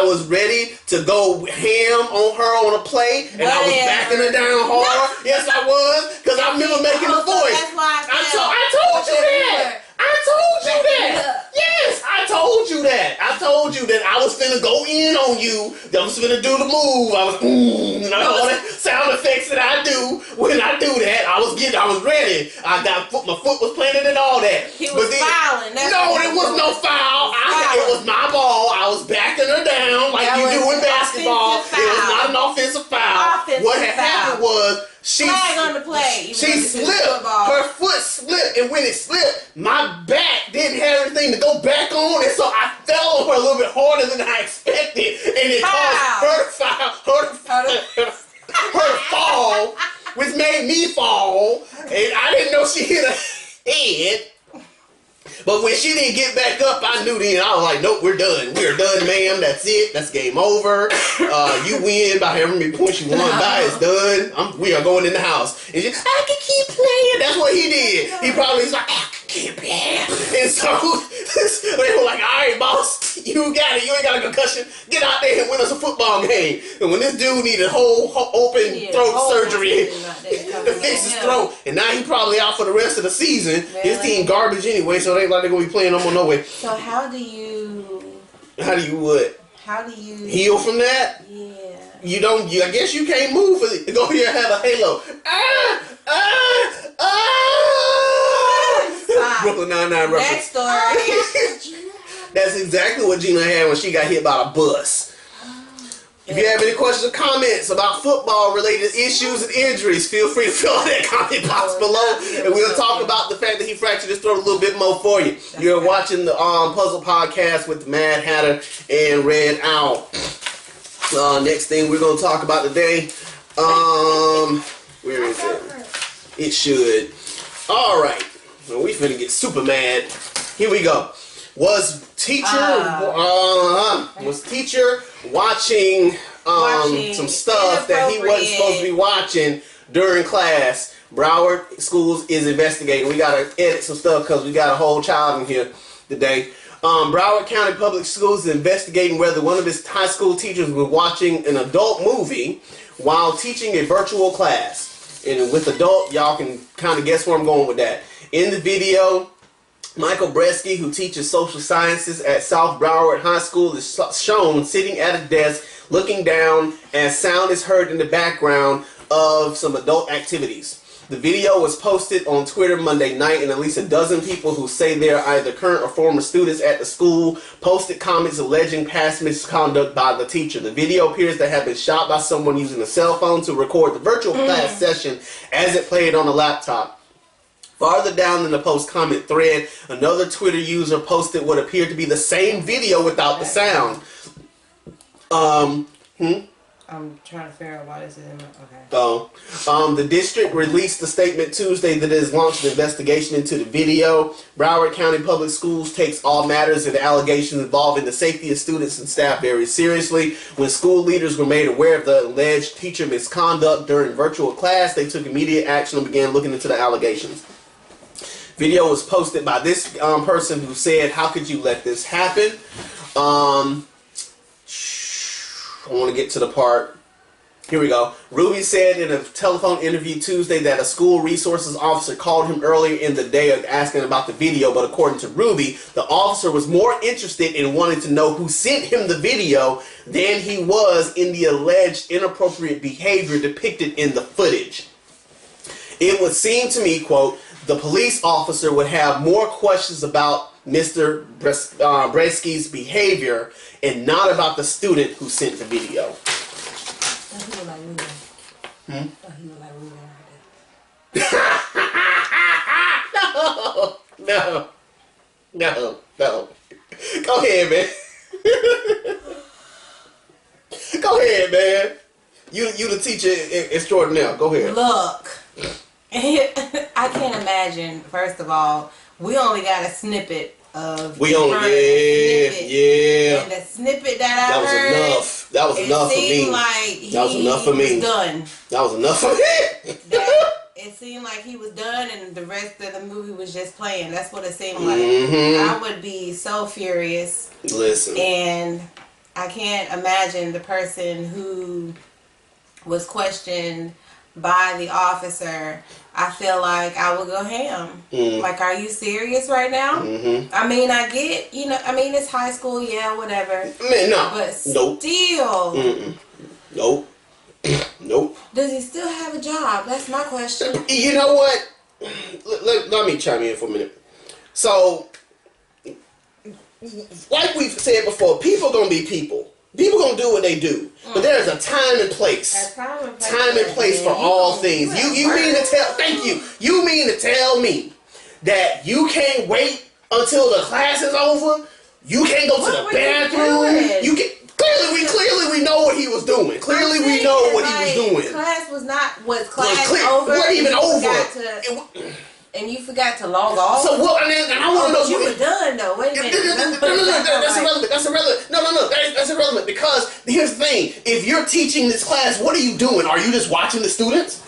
was ready to go ham on her on a play, and I was backing her down hard. Yes, I was, because I remember making the voice. That's why I told you that. I told you that. Yes, I told you that. I told you that I was finna go in on you. I was finna do the move. I was all that sound effects that I do when I do that. I was ready. My foot was planted and all that. He was fouling. No, it was no foul. It was my ball. I was backing her down like you do in basketball. It was not an offensive foul. What had happened was flag on the play. She slipped. Her foot slipped, and when it slipped, my back didn't have anything to go back on, and so I fell on her a little bit harder than I expected, and it caused her fall, which made me fall, and I didn't know she hit her head. But when she didn't get back up, I knew then. I was like, nope, we're done. We're done, ma'am. That's it. That's game over. You win by however many points you won by. It's done. We are going in the house. And she, I can keep playing. That's what he did. He probably was like, I can keep playing. And so they were like, all right, boss, you got it. You ain't got a concussion. Get out there and win us a football game. And when this dude needed whole open throat surgery to fix his throat, and now he probably out for the rest of the season. Really? His team garbage anyway, so they like they're gonna be playing no way. So how do you what? How do you heal from that? Yeah. You don't. I guess you can't move for it. Go here and have a halo. Brooklyn Nine-Nine reference. That story. That's exactly what Gina had when she got hit by a bus. If you have any questions or comments about football-related issues and injuries, feel free to fill out that comment box below, and we'll talk about the fact that he fractured his throat a little bit more for you. You're watching the Puzzle Podcast with the Mad Hatter and Red Owl. Next thing we're going to talk about today, where is it? It should. All right. Well, we finna get super mad. Here we go. Was teacher watching some stuff that he wasn't supposed to be watching during class? Broward Schools is investigating. We gotta edit some stuff because we got a whole child in here today. Broward County Public Schools is investigating whether one of his high school teachers was watching an adult movie while teaching a virtual class. And with adult, y'all can kind of guess where I'm going with that. In the video, Michael Bresky, who teaches social sciences at South Broward High School, is shown sitting at a desk looking down as sound is heard in the background of some adult activities. The video was posted on Twitter Monday night, and at least a dozen people who say they're either current or former students at the school posted comments alleging past misconduct by the teacher. The video appears to have been shot by someone using a cell phone to record the virtual class session as it played on a laptop. Farther down in the post comment thread, another Twitter user posted what appeared to be the same video without the sound. I'm trying to figure out why this is in my... Okay. The district released a statement Tuesday that it has launched an investigation into the video. Broward County Public Schools takes all matters and allegations involving the safety of students and staff very seriously. When school leaders were made aware of the alleged teacher misconduct during virtual class, they took immediate action and began looking into the allegations. Video was posted by this person who said, "How could you let this happen?" I want to get to the part. Here we go. Ruby said in a telephone interview Tuesday that a school resources officer called him earlier in the day asking about the video, but according to Ruby, the officer was more interested in wanting to know who sent him the video than he was in the alleged inappropriate behavior depicted in the footage. It would seem to me, quote, the police officer would have more questions about Mr. Bresky's behavior and not about the student who sent the video. No. Go ahead, man. Go ahead, man. You the teacher extraordinaire. Go ahead. Look, I can't imagine. First of all, we only got a snippet of. We only yeah. And the snippet that I heard. That was enough for me. Like that was enough for me. Done. That was enough for me. It seemed like he was done, and the rest of the movie was just playing. That's what it seemed like. I would be so furious. Listen. And I can't imagine the person who was questioned by the officer. I feel like I would go ham. Like, are you serious right now? I mean, I get, it's high school, yeah, whatever. Man, no. But nope. still. Nope. Nope. Does he still have a job? That's my question. You know what? Let me chime in for a minute. So, like we've said before, people gonna be people. People gonna do what they do, but there's a time and place. Time and place for all things. You mean to tell? Thank you. You mean to tell me that you can't wait until the class is over? You can't go to the bathroom. You can. Clearly we know what he was doing. Clearly we know what he was doing. Class was over. It wasn't even over. And you forgot to log off. So what? And I want to know. You were done though. Wait a minute. That's irrelevant. That's irrelevant. No. That's irrelevant because here's the thing. If you're teaching this class, what are you doing? Are you just watching the students?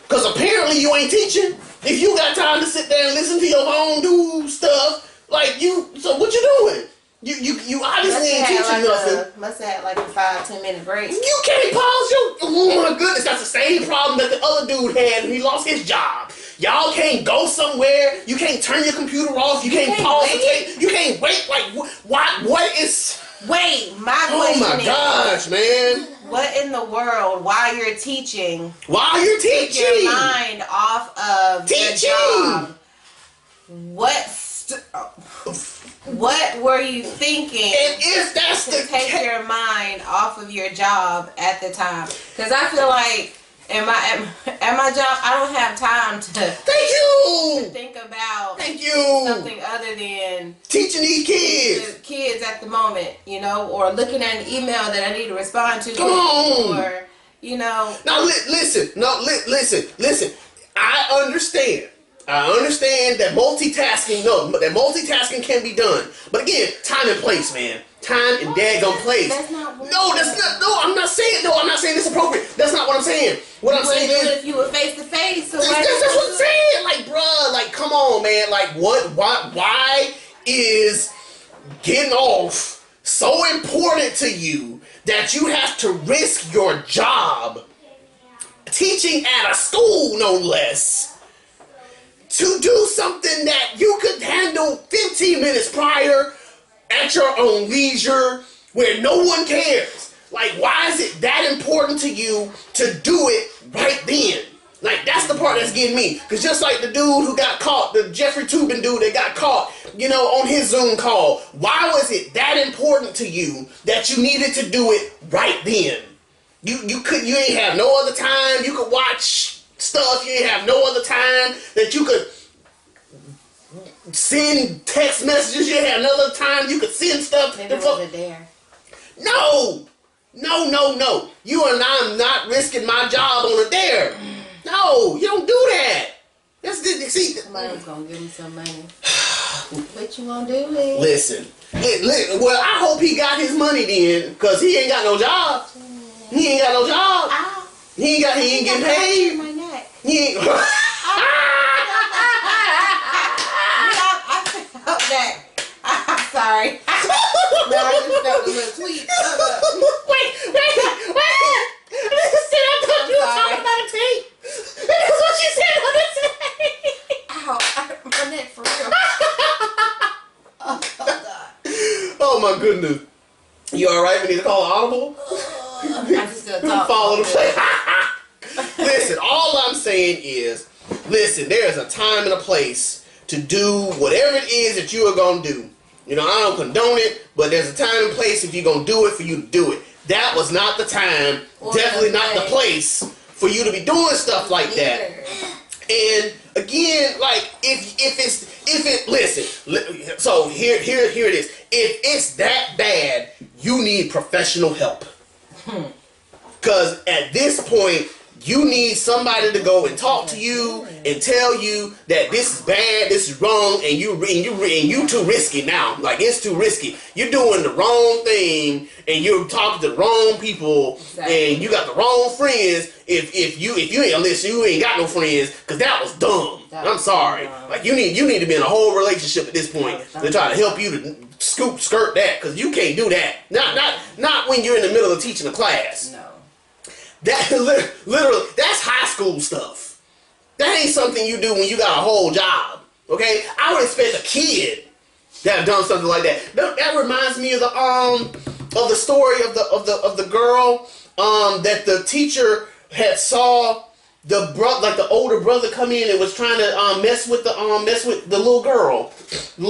Because apparently you ain't teaching. If you got time to sit there and listen to your phone do stuff, like you. So what you doing? You obviously ain't teaching nothing. Must have had like a 5-10 minute break. You can't pause your. Oh my goodness, that's the same problem that the other dude had when he lost his job. Y'all can't go somewhere. You can't turn your computer off. You can't pause the tape. You can't wait. Like what is? Wait, my question is. Oh my gosh, man! What in the world? While you're teaching? While you're teaching, take your mind off of your job. What were you thinking? And if that's to take your mind off of your job at the time? Because I feel like at my job, I don't have time to think about something other than teaching these kids at the moment, or looking at an email that I need to respond to. Come on. Or, Now listen. I understand. That multitasking can be done. But again, time and place, man. Time and daggone place. That's not what I'm not saying it's appropriate. That's not what I'm saying. What I'm saying is, if you were face to face. That's what I'm saying. Like, bruh, like, come on, man. Like, why is getting off so important to you that you have to risk your job, teaching at a school, no less, to do something that you could handle 15 minutes prior at your own leisure where no one cares? Like, why is it that important to you to do it right then? Like, that's the part that's getting me. Because just like the dude who got caught, the Jeffrey Toobin dude that got caught, on his Zoom call, why was it that important to you that you needed to do it right then? You ain't have no other time. You could watch stuff. You ain't have no other time that you could send text messages. You ain't have no other time you could send stuff. Maybe it wasn't there. No. You and I'm not risking my job on a dare. No, you don't do that. Somebody's gonna give me some money. What you gonna do? Listen. Well, I hope he got his money then, cause he ain't got no job. He ain't got no job. Ow. He ain't getting paid. My neck. He ain't. I felt that. I'm sorry. No, I just felt a little tweet. Wait. Listen, I thought you were talking about a tape. That's what she said on the tape. Ow, my neck for real. Oh, God. Oh, my goodness. You alright? We need to call an audible? I just gotta talk. Follow the play. Listen, all I'm saying is, there's a time and a place to do whatever it is that you are going to do. I don't condone it, but there's a time and place if you're going to do it for you to do it. That was not the time, definitely not the place for you to be doing stuff like that. And again, like, so here it is. If it's that bad, you need professional help. Because at this this point, you need somebody to go and talk to you and tell you that this is bad, this is wrong, and you too risky now. Like, it's too risky. You're doing the wrong thing, and you're talking to the wrong people, and you got the wrong friends. If you ain't listen, you ain't got no friends, because that was dumb. I'm sorry. Like, you need to be in a whole relationship at this point. They're trying to help you to skirt that, because you can't do that. Not when you're in the middle of teaching a class. No. That literally, that's high school stuff. That ain't something you do when you got a whole job. Okay, I would expect a kid to have done something like that. That reminds me of the story of the girl that the teacher had saw the older brother come in and was trying to mess with the little girl in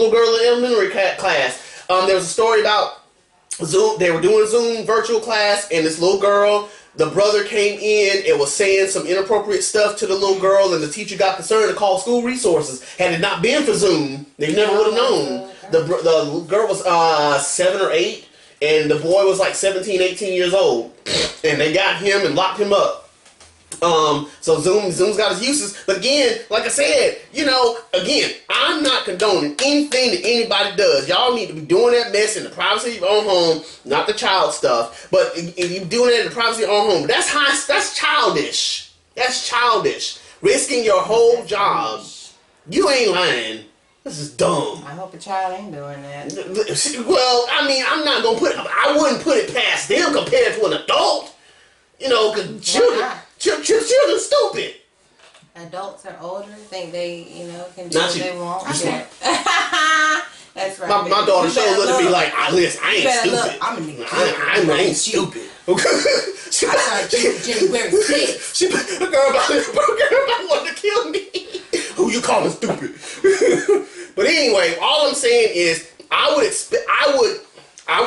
elementary class. There was a story about Zoom. They were doing Zoom virtual class, and this little girl. The brother came in and was saying some inappropriate stuff to the little girl, and the teacher got concerned to call school resources. Had it not been for Zoom, they never would have known. The girl was 7 or 8, and the boy was like 17, 18 years old. And they got him and locked him up. So Zoom's got its uses. But again, like I said, again, I'm not condoning anything that anybody does. Y'all need to be doing that mess in the privacy of your own home, not the child stuff. But if you're doing it in the privacy of your own home, that's childish. That's childish. Risking your whole job. You ain't lying. This is dumb. I hope a child ain't doing that. Well, I mean, I wouldn't put it past them compared to an adult. Because children's stupid. Adults are older, think they, can do what they want. That's right. My daughter showed look at me like, listen, I ain't stupid. Look, I'm a nigga. I ain't stupid. I started January 6th. The girl about wanted to kill me. Who you calling stupid? But anyway, all I'm saying is, I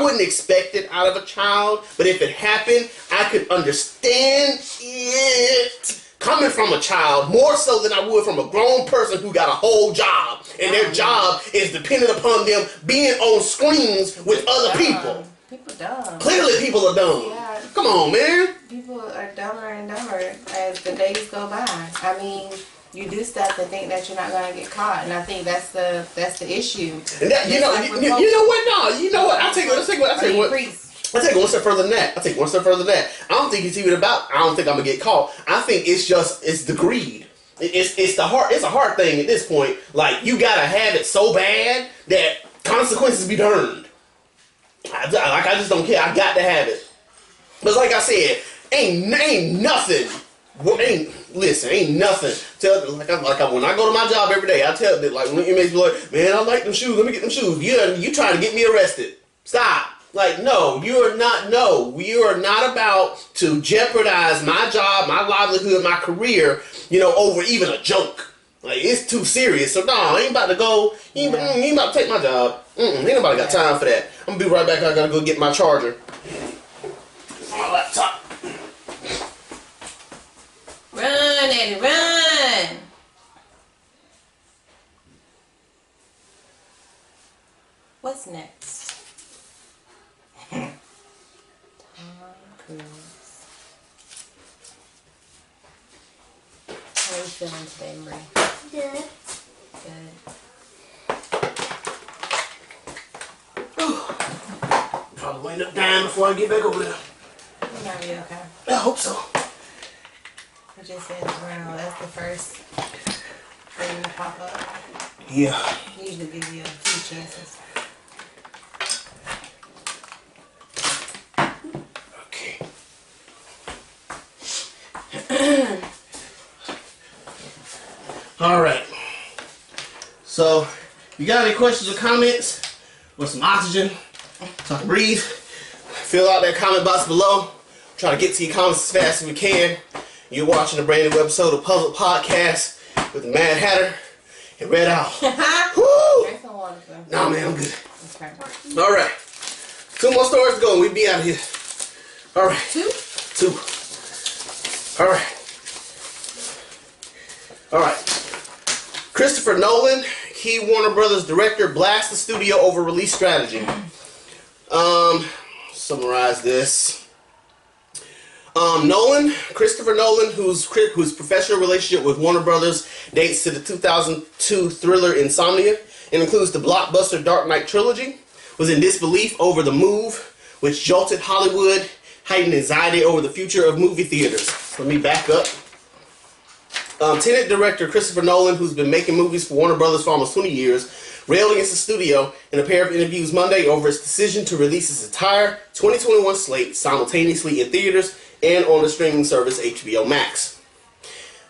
wouldn't expect it out of a child, but if it happened, I could understand it coming from a child more so than I would from a grown person who got a whole job, and their job is dependent upon them being on screens with other people. People dumb. Clearly people are dumb. Yeah. Come on, man. People are dumber and dumber as the days go by. I mean, you do stuff and think that you're not gonna get caught, and I think that's the issue. And that, you know what? No, you know what? I take it one step further than that. I don't think it's even about. I don't think I'm gonna get caught. I think it's the greed. It's a hard thing at this point. Like, you gotta have it so bad that consequences be earned. I just don't care. I got to have it. But like I said, ain't nothing. Ain't nothing. When I go to my job every day, I tell them, like, when inmates be like, man, I like them shoes. Let me get them shoes. You trying to get me arrested? Stop. Like, no, you are not about to jeopardize my job, my livelihood, my career, over even a joke. Like, it's too serious. So, no, I ain't about to go. You ain't about to take my job. Ain't nobody got time for that. I'm gonna be right back. I gotta go get my charger. My laptop. Run, Eddie, run! What's next? Tom Cruise. How are you feeling today, Marie? Good. Good. Probably wind up dying before I get back over there. You might be okay. I hope so. I just said around. That's the first thing to pop up. Yeah. Usually give you a few chances. Okay. All right. So, you got any questions or comments? Want some oxygen? So I can breathe? Fill out that comment box below. Try to get to your comments as fast as we can. You're watching a brand new episode of Puzzle Podcast with the Mad Hatter and Red Owl. Woo! Drink some water, sir. Nah, man, I'm good. Okay. All right. 2 more stories to go and we'll be out of here. All right. 2? 2. All right. All right. Christopher Nolan, key Warner Brothers director, blasts the studio over release strategy. Summarize this. Christopher Nolan, whose professional relationship with Warner Brothers dates to the 2002 thriller Insomnia and includes the blockbuster Dark Knight trilogy, was in disbelief over the move, which jolted Hollywood, heightened anxiety over the future of movie theaters. Let me back up. Tenet director Christopher Nolan, who's been making movies for Warner Brothers for almost 20 years, railed against the studio in a pair of interviews Monday over its decision to release its entire 2021 slate simultaneously in theaters and on the streaming service HBO Max.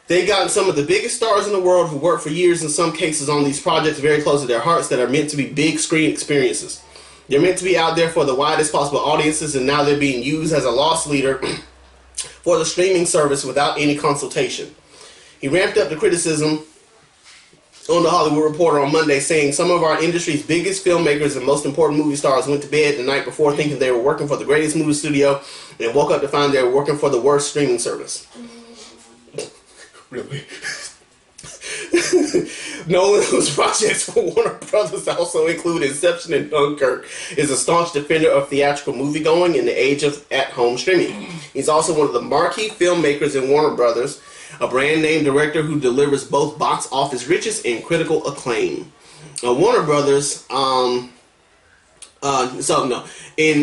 They've gotten some of the biggest stars in the world who worked for years in some cases on these projects very close to their hearts that are meant to be big screen experiences. They're meant to be out there for the widest possible audiences, and now they're being used as a loss leader for the streaming service without any consultation. He ramped up the criticism on The Hollywood Reporter on Monday, saying some of our industry's biggest filmmakers and most important movie stars went to bed the night before thinking they were working for the greatest movie studio and woke up to find they were working for the worst streaming service. Really? Nolan, whose projects for Warner Brothers also include Inception and Dunkirk, is a staunch defender of theatrical moviegoing in the age of at-home streaming. He's also one of the marquee filmmakers in Warner Brothers, a brand-name director who delivers both box office riches and critical acclaim. Warner Brothers, in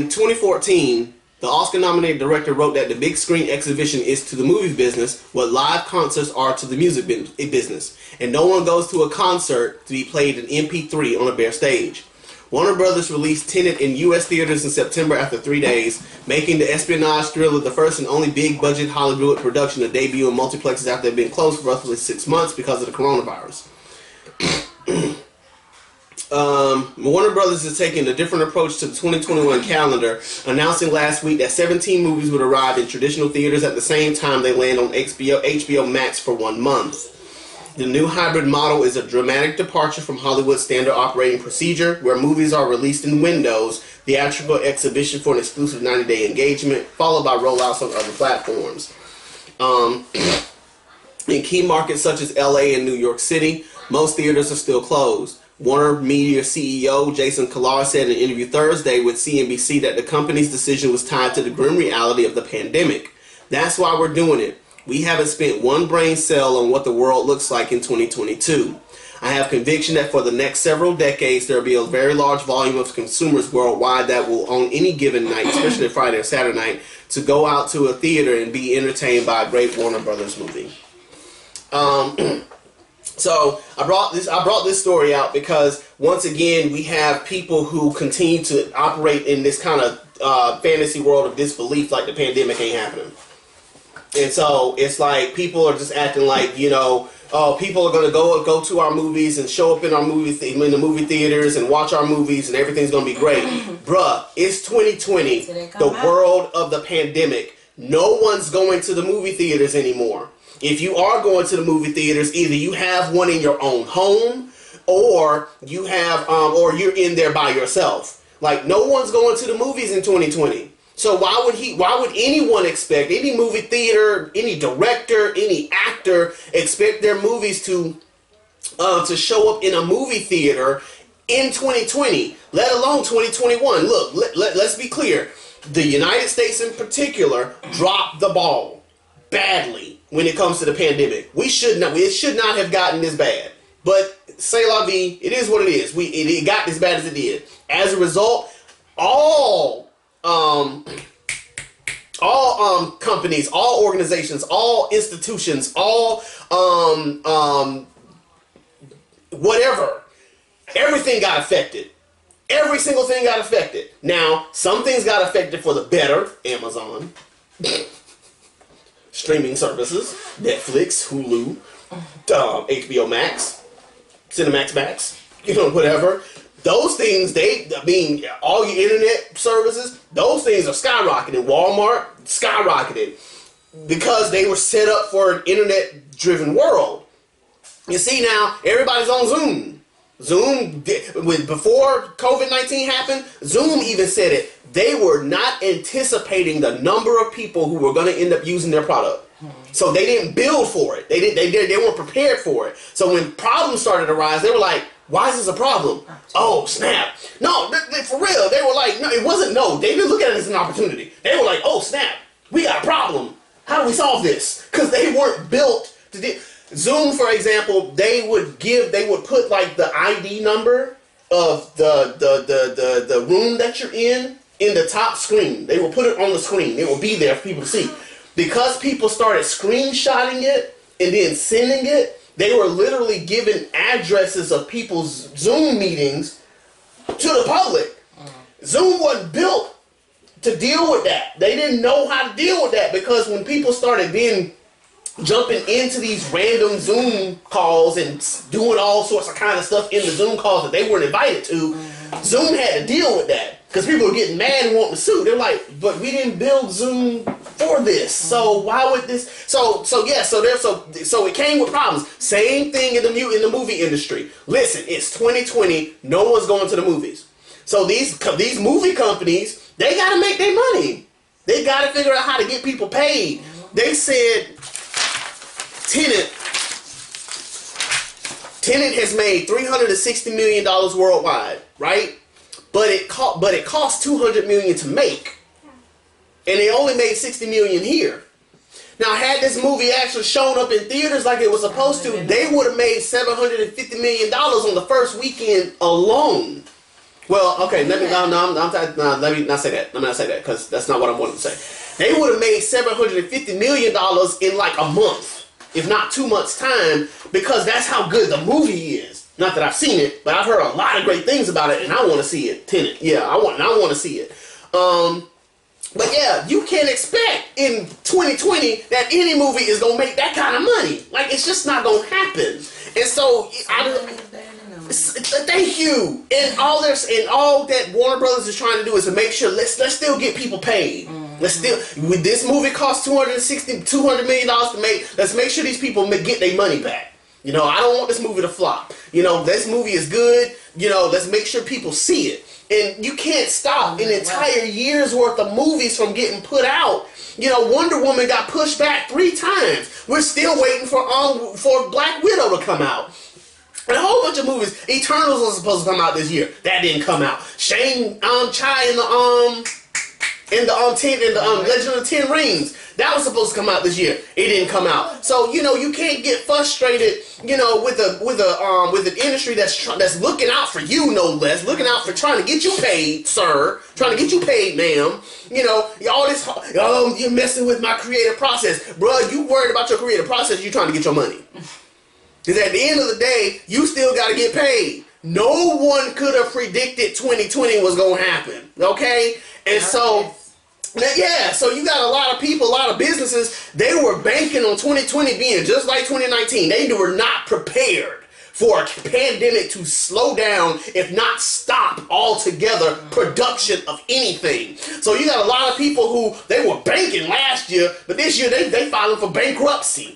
2014, the Oscar-nominated director wrote that the big screen exhibition is to the movie business what live concerts are to the music business, and no one goes to a concert to be played in MP3 on a bare stage. Warner Brothers released Tenet in U.S. theaters in September after 3 days, making the espionage thriller the first and only big-budget Hollywood production to debut in multiplexes after they've been closed for roughly 6 months because of the coronavirus. Warner Brothers is taking a different approach to the 2021 calendar, announcing last week that 17 movies would arrive in traditional theaters at the same time they land on HBO Max for 1 month. The new hybrid model is a dramatic departure from Hollywood's standard operating procedure, where movies are released in windows, theatrical exhibition for an exclusive 90-day engagement, followed by rollouts on other platforms. In key markets such as LA and New York City, most theaters are still closed. Warner Media CEO Jason Kilar said in an interview Thursday with CNBC that the company's decision was tied to the grim reality of the pandemic. That's why we're doing it. We haven't spent one brain cell on what the world looks like in 2022. I have conviction that for the next several decades there will be a very large volume of consumers worldwide that will, on any given night, especially Friday or Saturday night, to go out to a theater and be entertained by a great Warner Brothers movie. So I brought this story out because once again we have people who continue to operate in this kind of fantasy world of disbelief, like the pandemic ain't happening. And so it's like people are just acting like, people are gonna go to our movies and show up in our in the movie theaters and watch our movies and everything's gonna be great. Bruh, it's 2020, the world of the pandemic. No one's going to the movie theaters anymore. If you are going to the movie theaters, either you have one in your own home, or you have, or you're in there by yourself. Like, no one's going to the movies in 2020. So why would anyone expect, any movie theater, any director, any actor expect their movies to show up in a movie theater in 2020, let alone 2021? Look, let's be clear. The United States in particular dropped the ball badly when it comes to the pandemic. It should not have gotten this bad. But c'est la vie, it is what it is. It got as bad as it did. As a result, all companies, all organizations, all institutions, all whatever, everything got affected. Every single thing got affected. Now, some things got affected for the better. Amazon, streaming services, Netflix, Hulu, HBO Max, Cinemax Max, whatever. Those things, all your internet services, those things are skyrocketing. Walmart, skyrocketed. Because they were set up for an internet-driven world. You see now, everybody's on Zoom. Before COVID-19 happened, Zoom even said it. They were not anticipating the number of people who were going to end up using their product. So they didn't build for it. They weren't prepared for it. So when problems started to rise, they were like, why is this a problem? Oh, snap. No, for real. They were like, no, it wasn't no. They didn't look at it as an opportunity. They were like, oh, snap. We got a problem. How do we solve this? Because they weren't built to do. Zoom, for example, they would put like the ID number of the room that you're in the top screen. They will put it on the screen. It will be there for people to see. Because people started screenshotting it and then sending it, they were literally giving addresses of people's Zoom meetings to the public. Zoom wasn't built to deal with that. They didn't know how to deal with that, because when people started then jumping into these random Zoom calls and doing all sorts of kind of stuff in the Zoom calls that they weren't invited to, Zoom had to deal with that, because people were getting mad and wanting to sue. They're like, but we didn't build Zoom for this, so why would this? So it came with problems. Same thing in the movie industry. Listen, it's 2020. No one's going to the movies. So these movie companies, they got to make their money. They got to figure out how to get people paid. They said Tenet has made $360 million worldwide, right? But it cost $200 million to make, and they only made $60 million here. Now, had this movie actually shown up in theaters like it was supposed to, they would have made $750 million on the first weekend alone. Well, okay, let me not say that. Let me not say that, because that's not what I wanted to say. They would have made $750 million in like a month, if not 2 months' time, because that's how good the movie is. Not that I've seen it, but I've heard a lot of great things about it, and I want to see it. Tenet, yeah, I want to see it. But yeah, you can't expect in 2020 that any movie is gonna make that kind of money. Like, it's just not gonna happen. And so thank you. And all that Warner Brothers is trying to do is to make sure let's still get people paid. Let's still, with this movie cost $200 million to make. Let's make sure these people get their money back. You know, I don't want this movie to flop. You know, this movie is good. You know, let's make sure people see it. And you can't stop an entire year's worth of movies from getting put out. You know, Wonder Woman got pushed back 3 times. We're still waiting for Black Widow to come out. And a whole bunch of movies. Eternals was supposed to come out this year. That didn't come out. Shang-Chi and the Legend of the Ten Rings. That was supposed to come out this year. It didn't come out. So, you know, you can't get frustrated, you know, with an industry that's looking out for you, no less, looking out for trying to get you paid, sir, trying to get you paid, ma'am. You know, all this, oh, you're messing with my creative process. Bruh, you worried about your creative process, you're trying to get your money. Because at the end of the day, you still got to get paid. No one could have predicted 2020 was going to happen, okay? And so... yeah, so you got a lot of people, a lot of businesses, they were banking on 2020 being just like 2019. They were not prepared for a pandemic to slow down, if not stop altogether, production of anything. So you got a lot of people who, they were banking last year, but this year they filing for bankruptcy.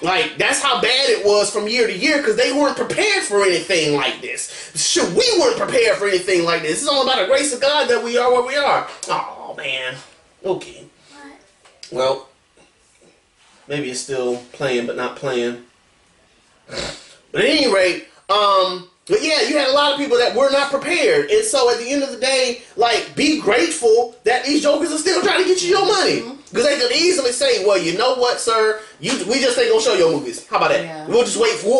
Like, that's how bad it was from year to year, because they weren't prepared for anything like this. Shoot, we weren't prepared for anything like this. It's all about the grace of God that we are where we are. Oh, man. Okay. What? Well, maybe it's still playing, but not playing. But at any rate, but yeah, you had a lot of people that were not prepared. And so at the end of the day, like, be grateful that these jokers are still trying to get you your money. Because they could easily say, well, you know what, sir? We just ain't gonna show your movies. How about that? Yeah. We'll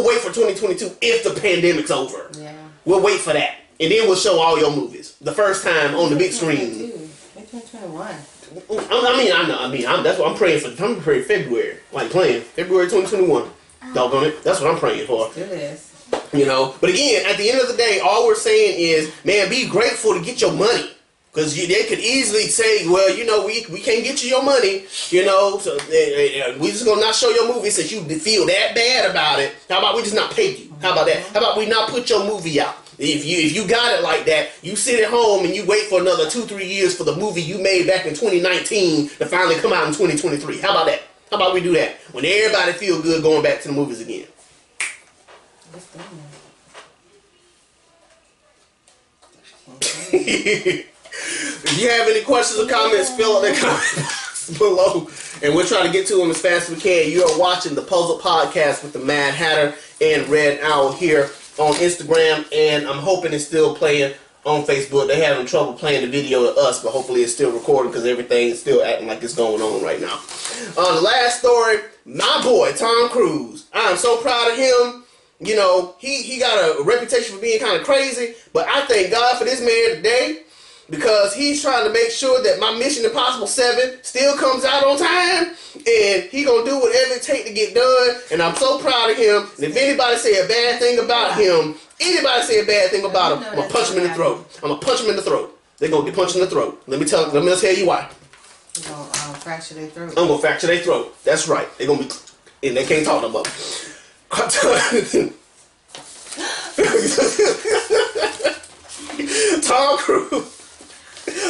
wait for 2022 if the pandemic's over. Yeah. We'll wait for that. And then we'll show all your movies. The first time on the big screen. 2021. That's what I'm praying for. I'm praying February. Like playing. February 2021. Doggone it. That's what I'm praying for. It is. You know? But again, at the end of the day, all we're saying is, man, be grateful to get your money. Because they could easily say, well, you know, we can't get you your money, you know, so we just going to not show your movie since you feel that bad about it. How about we just not pay you? How about that? How about we not put your movie out? If you got it like that, you sit at home and you wait for another 2-3 years for the movie you made back in 2019 to finally come out in 2023. How about that? How about we do that? When everybody feel good going back to the movies again. If you have any questions or comments, fill out the comments below, and we'll try to get to them as fast as we can. You are watching the Puzzle Podcast with the Mad Hatter and Red Owl here on Instagram, and I'm hoping it's still playing on Facebook. They having trouble playing the video to us, but hopefully it's still recording because everything is still acting like it's going on right now. The last story, my boy Tom Cruise. I am so proud of him. You know, he got a reputation for being kind of crazy, but I thank God for this man today because he's trying to make sure that my Mission Impossible 7 still comes out on time, and he gonna do whatever it takes to get done, and I'm so proud of him. And if anybody say a bad thing about him, I'm gonna punch him in the throat. I'm gonna punch him in the throat. They're gonna get punched in the throat. Let me tell you why. You're gonna fracture their throat. I'm gonna fracture their throat. That's right. They're gonna be, and they can't talk no more.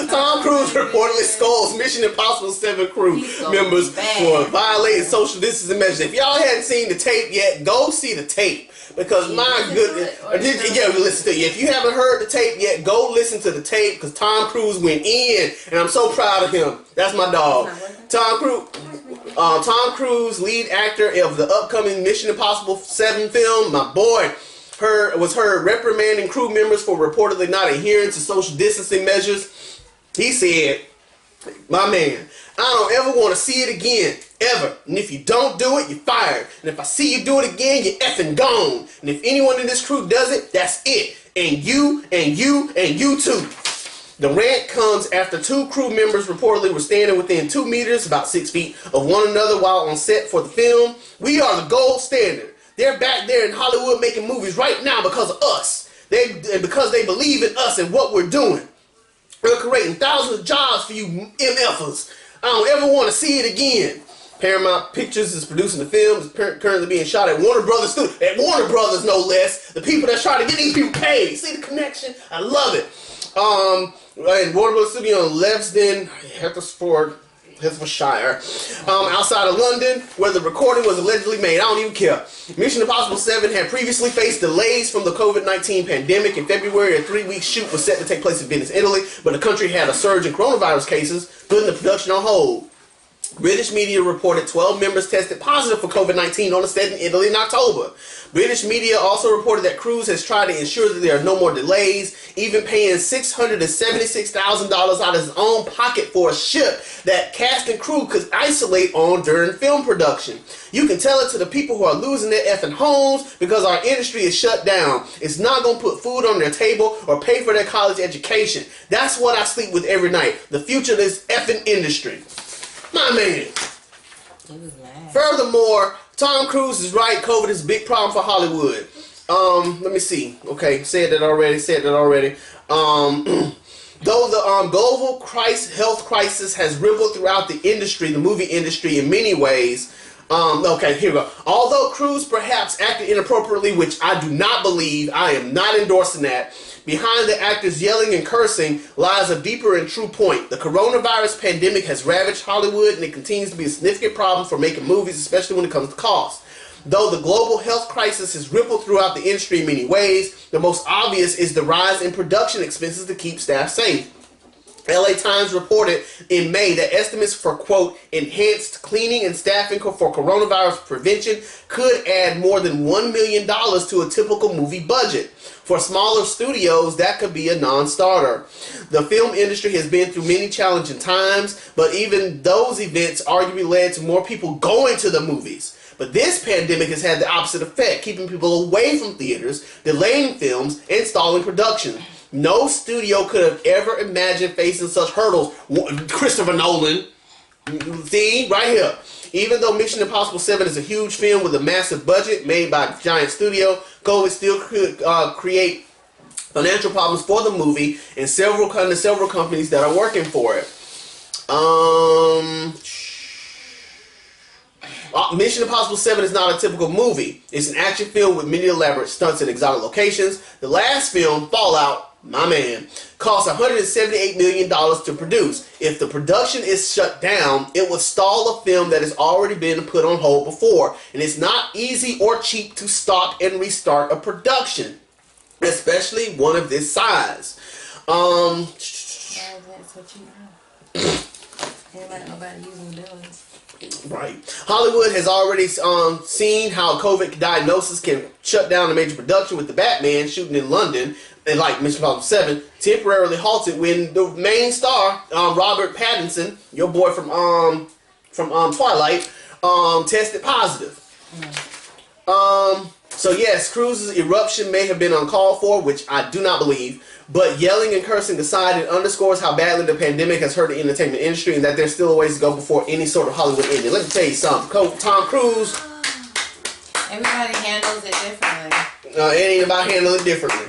Tom Cruise reportedly scolds Mission Impossible 7 crew members for violating social distancing measures. If y'all hadn't seen the tape yet, go see the tape. Because my goodness, listen to you. If you haven't heard the tape yet, go listen to the tape because Tom Cruise went in, and I'm so proud of him. That's my dog. Tom Cruise, lead actor of the upcoming Mission Impossible 7 film, my boy, was heard reprimanding crew members for reportedly not adhering to social distancing measures. He said, my man, I don't ever want to see it again, ever. And if you don't do it, you're fired. And if I see you do it again, you're effing gone. And if anyone in this crew does it, that's it. And you, and you, and you too. The rant comes after 2 crew members reportedly were standing within 2 meters, about 6 feet, of one another while on set for the film. We are the gold standard. They're back there in Hollywood making movies right now because of us. Because they believe in us and what we're doing. We're creating thousands of jobs for you MFers. I don't ever want to see it again. Paramount Pictures is producing the film. It's currently being shot at Warner Brothers Studio. At Warner Brothers, no less. The people that's trying to get these people paid. See the connection? I love it. And Warner Brothers Studio in Levesden, Hertfordshire, outside of London, where the recording was allegedly made. I don't even care. Mission Impossible 7 had previously faced delays from the COVID-19 pandemic. In February, a 3-week shoot was set to take place in Venice, Italy, but the country had a surge in coronavirus cases, putting the production on hold. British media reported 12 members tested positive for COVID-19 on a set in Italy in October. British media also reported that Cruise has tried to ensure that there are no more delays, even paying $676,000 out of his own pocket for a ship that cast and crew could isolate on during film production. You can tell it to the people who are losing their effing homes because our industry is shut down. It's not going to put food on their table or pay for their college education. That's what I sleep with every night. The future of this effing industry. My man. Furthermore, Tom Cruise is right. COVID is a big problem for Hollywood. Let me see. Okay, said that already. Though the global health crisis has rippled throughout the industry, the movie industry, in many ways. Okay, here we go. Although Cruise perhaps acted inappropriately, which I do not believe, I am not endorsing that, behind the actors yelling and cursing lies a deeper and true point. The coronavirus pandemic has ravaged Hollywood, and it continues to be a significant problem for making movies, especially when it comes to cost. Though the global health crisis has rippled throughout the industry in many ways, the most obvious is the rise in production expenses to keep staff safe. LA Times reported in May that estimates for, quote, enhanced cleaning and staffing for coronavirus prevention could add more than $1 million to a typical movie budget. For smaller studios, that could be a non-starter. The film industry has been through many challenging times, but even those events arguably led to more people going to the movies. But this pandemic has had the opposite effect, keeping people away from theaters, delaying films, and stalling production. No studio could have ever imagined facing such hurdles. Christopher Nolan, see, right here. Even though Mission Impossible 7 is a huge film with a massive budget made by a giant studio, COVID still could create financial problems for the movie and several companies that are working for it. Mission Impossible 7 is not a typical movie. It's an action film with many elaborate stunts and exotic locations. The last film, Fallout, my man, cost $178 million to produce. If the production is shut down, it would stall a film that has already been put on hold before. And it's not easy or cheap to stop and restart a production, especially one of this size. Nobody using villains. Right. Hollywood has already seen how COVID diagnosis can shut down a major production with The Batman shooting in London and like Mission Impossible 7, temporarily halted when the main star, Robert Pattinson, your boy from Twilight, tested positive. So yes, Cruz's eruption may have been uncalled for, which I do not believe. But yelling and cursing aside, it underscores how badly the pandemic has hurt the entertainment industry and that there's still a ways to go before any sort of Hollywood ending. Let me tell you something. Tom Cruise. Everybody handles it differently. It ain't about handling it differently.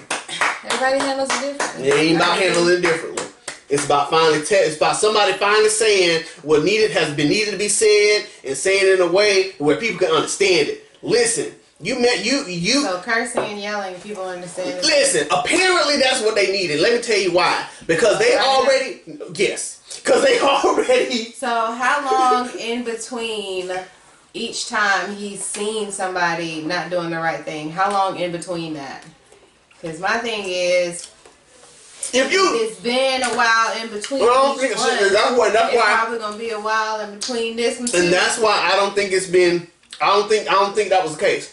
Everybody handles it differently. It ain't about handling it differently. It's about it's about somebody finally saying what has been needed to be said and saying it in a way where people can understand it. Listen. So cursing and yelling, people understand it. Listen, apparently that's what they needed. Let me tell you why. Because they already... Yes. Because they already... So how long in between each time he's seen somebody not doing the right thing? How long in between that? Because my thing is... It's been a while in between each one. It's probably going to be a while in between this one too. And that's why I don't think it's been... I don't think that was the case.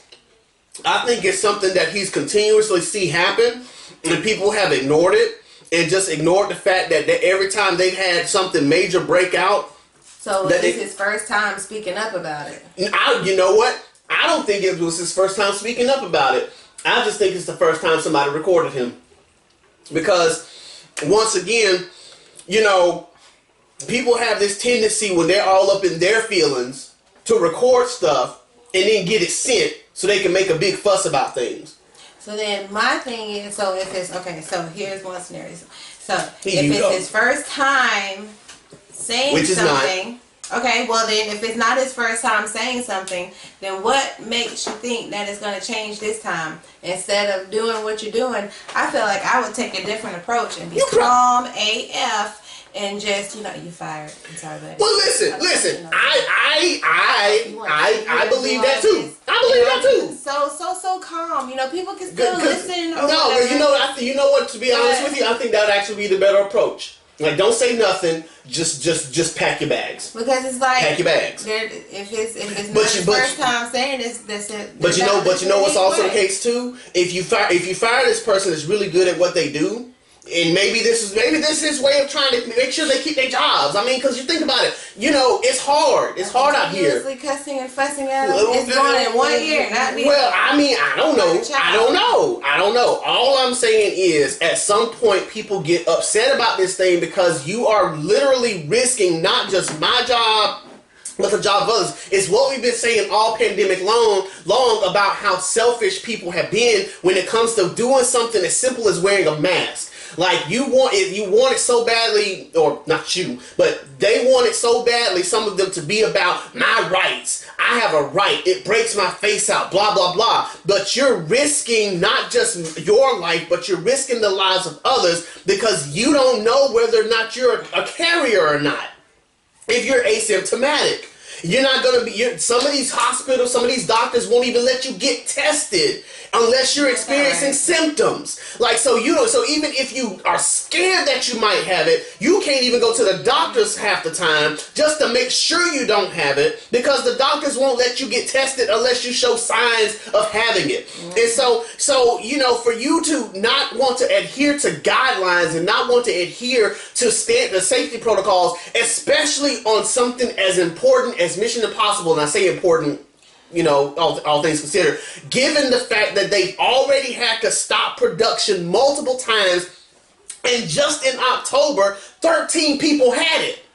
I think it's something that he's continuously see happen, and people have ignored it, and just ignored the fact that every time they've had something major break out. So this is his first time speaking up about it. You know what? I don't think it was his first time speaking up about it. I just think it's the first time somebody recorded him. Because, once again, people have this tendency when they're all up in their feelings to record stuff and then get it sent so they can make a big fuss about things. So then my thing is, so here's one scenario. So if it's his first time saying something, okay, well then if it's not his first time saying something, then what makes you think that it's going to change this time? Instead of doing what you're doing, I feel like I would take a different approach and be calm AF. And just, you fired. I'm sorry, buddy. Well, listen. I believe that too. I believe that too. So calm. People can still listen. You know what? To be honest with you, I think that would actually be the better approach. Like, don't say nothing. Just pack your bags. Because it's like pack your bags. If it's not his first time saying this, that's it. But you know what's also the case too. If you fire this person that's really good at what they do. And maybe this is his way of trying to make sure they keep their jobs. I mean, because you think about it, it's hard. It's hard out here. Continuously cussing and fussing at them. It's going in 1 year, not the Well, I mean, I don't know. All I'm saying is, at some point, people get upset about this thing because you are literally risking not just my job, but the job of others. It's what we've been saying all pandemic long about how selfish people have been when it comes to doing something as simple as wearing a mask. Like, you want it so badly, or not you, but they want it so badly, some of them, to be about my rights. I have a right. It breaks my face out, blah, blah, blah. But you're risking not just your life, but you're risking the lives of others because you don't know whether or not you're a carrier or not. If you're asymptomatic. You're not going to be... some of these hospitals, some of these doctors won't even let you get tested unless you're experiencing symptoms. Like, so even if you are scared that you might have it, you can't even go to the doctors half the time just to make sure you don't have it because the doctors won't let you get tested unless you show signs of having it. And so for you to not want to adhere to guidelines and not want to adhere to the safety protocols, especially on something as important as Mission Impossible, and I say important, all things considered, given the fact that they've already had to stop production multiple times, and just in October, 13 people had it.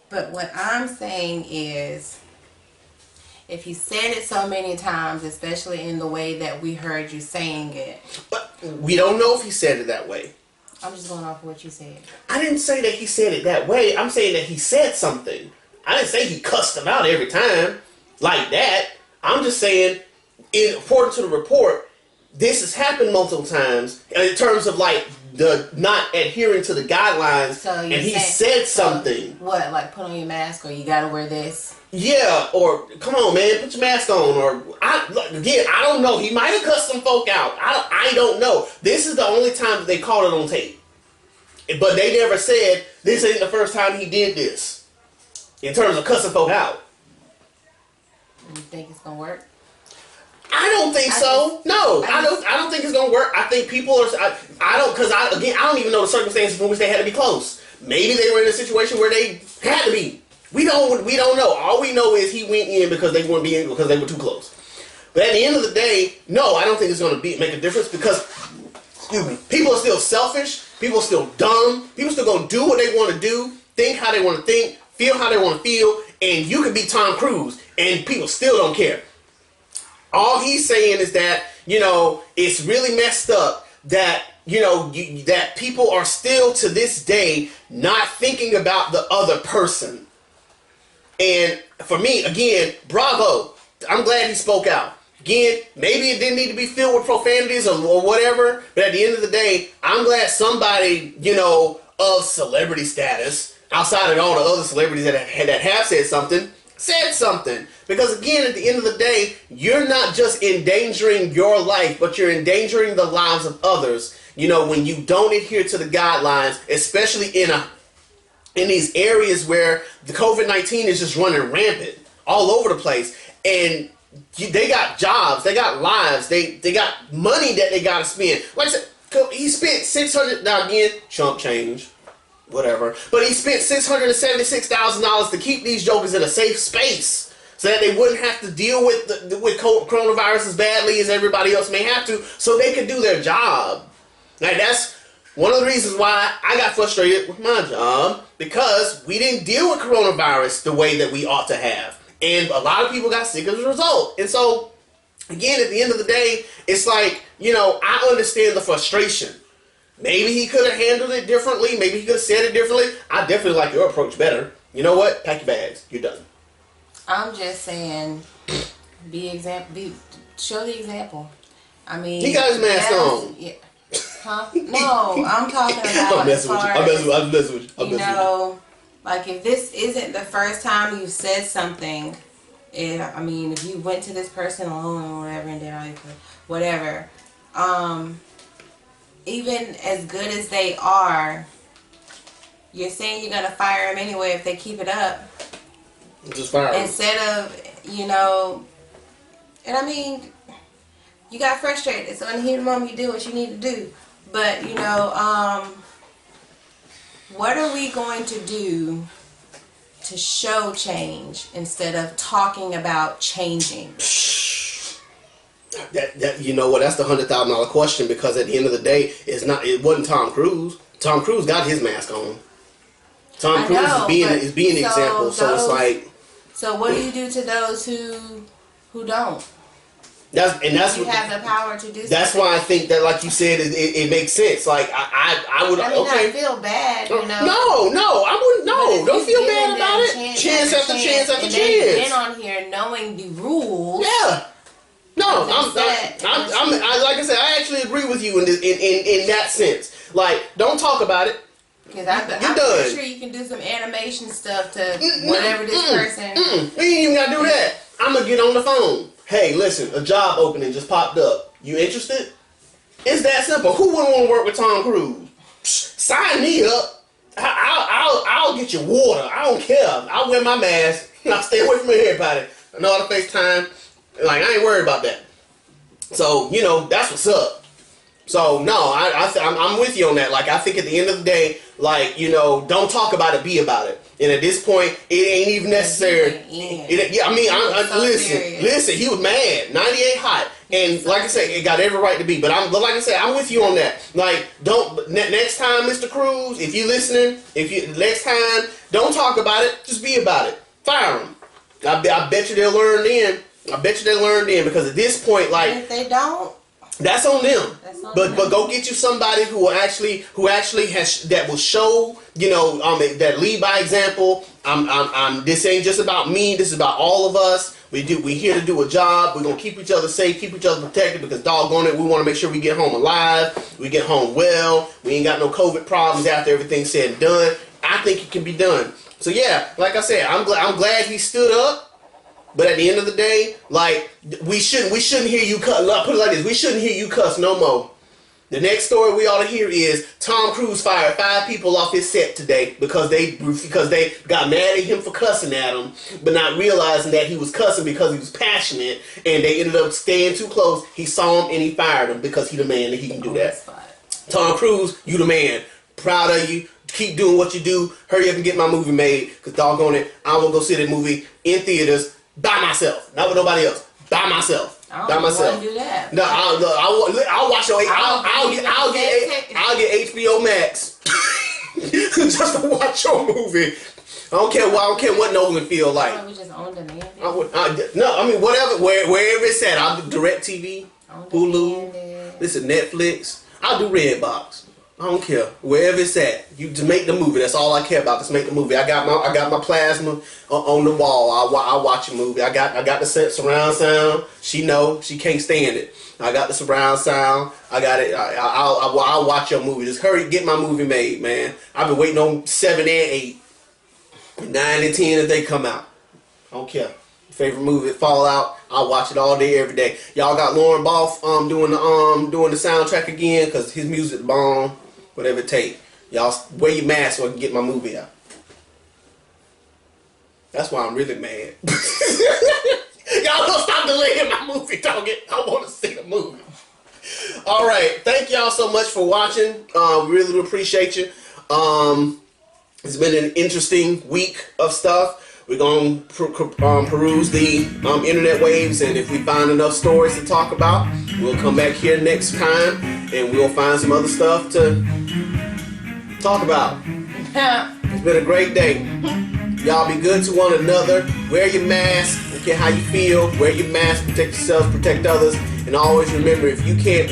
But what I'm saying is, if you said it so many times, especially in the way that we heard you saying it. But we don't know if he said it that way. I'm just going off of what you said. I didn't say that he said it that way. I'm saying that he said something. I didn't say he cussed them out every time like that. I'm just saying, according to the report, this has happened multiple times in terms of like the not adhering to the guidelines. So and he said something. What, like put on your mask or you gotta wear this? Yeah, or come on, man, put your mask on. Or I don't know. He might have cussed some folk out. I don't know. This is the only time that they caught it on tape. But they never said this ain't the first time he did this. In terms of cussing folk out. You think it's gonna work? I don't think so. No, I don't think it's gonna work. I think people are. I don't, because I don't even know the circumstances in which they had to be close. Maybe they were in a situation where they had to be. We don't know. All we know is he went in because they weren't being because they were too close. But at the end of the day, no, I don't think it's gonna make a difference because, excuse me, people are still selfish. People are still dumb. People still gonna do what they want to do, think how they want to think, feel how they want to feel, and you could be Tom Cruise and people still don't care. All he's saying is that, it's really messed up that, that people are still to this day not thinking about the other person. And for me, again, bravo. I'm glad he spoke out. Again, maybe it didn't need to be filled with profanities or whatever, but at the end of the day, I'm glad somebody, of celebrity status, outside of all the other celebrities that have said something. Because again, at the end of the day, you're not just endangering your life, but you're endangering the lives of others. When you don't adhere to the guidelines, especially in these areas where the COVID-19 is just running rampant all over the place, and they got jobs, they got lives, they got money that they got to spend. Like I said, he spent $600. Now again, chump change. Whatever. But he spent $676,000 to keep these jokers in a safe space so that they wouldn't have to deal with coronavirus as badly as everybody else may have to, so they could do their job. Now that's one of the reasons why I got frustrated with my job, because we didn't deal with coronavirus the way that we ought to have. And a lot of people got sick as a result. And so, again, at the end of the day, it's like, I understand the frustration. Maybe he could have handled it differently. Maybe he could have said it differently. I definitely like your approach better. You know what? Pack your bags. You're done. I'm just saying, show the example. I mean, he got his mask on. Yeah. Huh? No, I'm talking about I'm messing with you. Like if this isn't the first time you've said something, if you went to this person alone or whatever, and then whatever, even as good as they are, you're saying you're gonna fire them anyway if they keep it up. Just fire them. Instead of, and you got frustrated, so in the heat of the moment you do what you need to do. But, what are we going to do to show change instead of talking about changing? That's the $100,000 question, because at the end of the day, it wasn't Tom Cruise. Tom Cruise got his mask on. Tom Cruise is being an example. So it's like. So what do you do to those who don't? That's you have the power to do something. That's why I think that, like you said, it makes sense. Like I would. I feel bad. No, I wouldn't. No, don't feel bad about it. Chance after chance after chance. They've been on here knowing the rules. Yeah. No, I'm like I said, I actually agree with you in that sense. Like, don't talk about it. Because I'm pretty sure you can do some animation stuff to whatever this person. We ain't even gotta do that. I'm gonna get on the phone. Hey, listen, a job opening just popped up. You interested? It's that simple. Who wouldn't want to work with Tom Cruise? Sign me up. I'll get you water. I don't care. I'll wear my mask. I'll stay away from everybody. I know how to FaceTime. Like, I ain't worried about that. So, that's what's up. So, no, I'm with you on that. Like, I think at the end of the day, like, don't talk about it, be about it. And at this point, it ain't even necessary. Listen, he was mad. 98 hot. And like I said, it got every right to be. But like I said, I'm with you on that. Like, next time, Mr. Cruz, if you listening, next time, don't talk about it, just be about it. Fire him. I bet you they'll learn then. Because at this point, like, and if they don't, that's on them. But go get you somebody who actually has, that will show, that lead by example. This ain't just about me. This is about all of us. We here to do a job. We're gonna keep each other safe, keep each other protected, because doggone it, we want to make sure we get home alive. We get home well. We ain't got no COVID problems after everything's said and done. I think it can be done. So yeah, like I said, I'm glad he stood up. But at the end of the day, like, we shouldn't hear you cuss. Put it like this: we shouldn't hear you cuss no more. The next story we ought to hear is Tom Cruise fired 5 people off his set today because they got mad at him for cussing at him, but not realizing that he was cussing because he was passionate, and they ended up staying too close. He saw him and he fired him because he the man and he can do that. Tom Cruise, you the man. Proud of you. Keep doing what you do. Hurry up and get my movie made, because doggone it, I will go see that movie in theaters by myself, not with nobody else. By myself. I don't want to do that. No, I'll watch your. I'll get HBO Max just to watch your movie. I don't care what Nolan feel like. We just on demand. No, I mean whatever, wherever it's at. I'll do DirecTV, Hulu, listen, Netflix. I'll do Redbox. I don't care wherever it's at. You just make the movie. That's all I care about. Just make the movie. I got my plasma on the wall. I'll watch a movie. I got the surround sound. She can't stand it. I got the surround sound. I got it. I'll watch your movie. Just hurry, get my movie made, man. I've been waiting on 7 and 8, 9 and 10 if they come out. I don't care. Favorite movie, Fallout. I'll watch it all day, every day. Y'all got Lauren Boff doing the soundtrack again, because his music bomb. Whatever it take. Y'all wear your mask so I can get my movie out. That's why I'm really mad. Y'all don't stop delaying my movie, dog. I want to see the movie. Alright, thank y'all so much for watching. Really appreciate you. It's been an interesting week of stuff. We're going to peruse the internet waves, and if we find enough stories to talk about, we'll come back here next time, and we'll find some other stuff to talk about. It's been a great day. Y'all be good to one another. Wear your mask. I don't care how you feel. Wear your mask. Protect yourselves. Protect others. And always remember, if you can't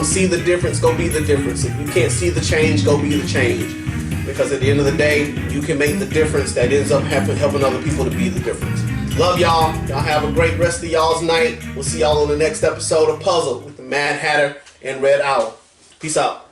see the difference, go be the difference. If you can't see the change, go be the change. Because at the end of the day, you can make the difference that ends up helping other people to be the difference. Love y'all. Y'all have a great rest of y'all's night. We'll see y'all on the next episode of Puzzle with the Mad Hatter and Red Owl. Peace out.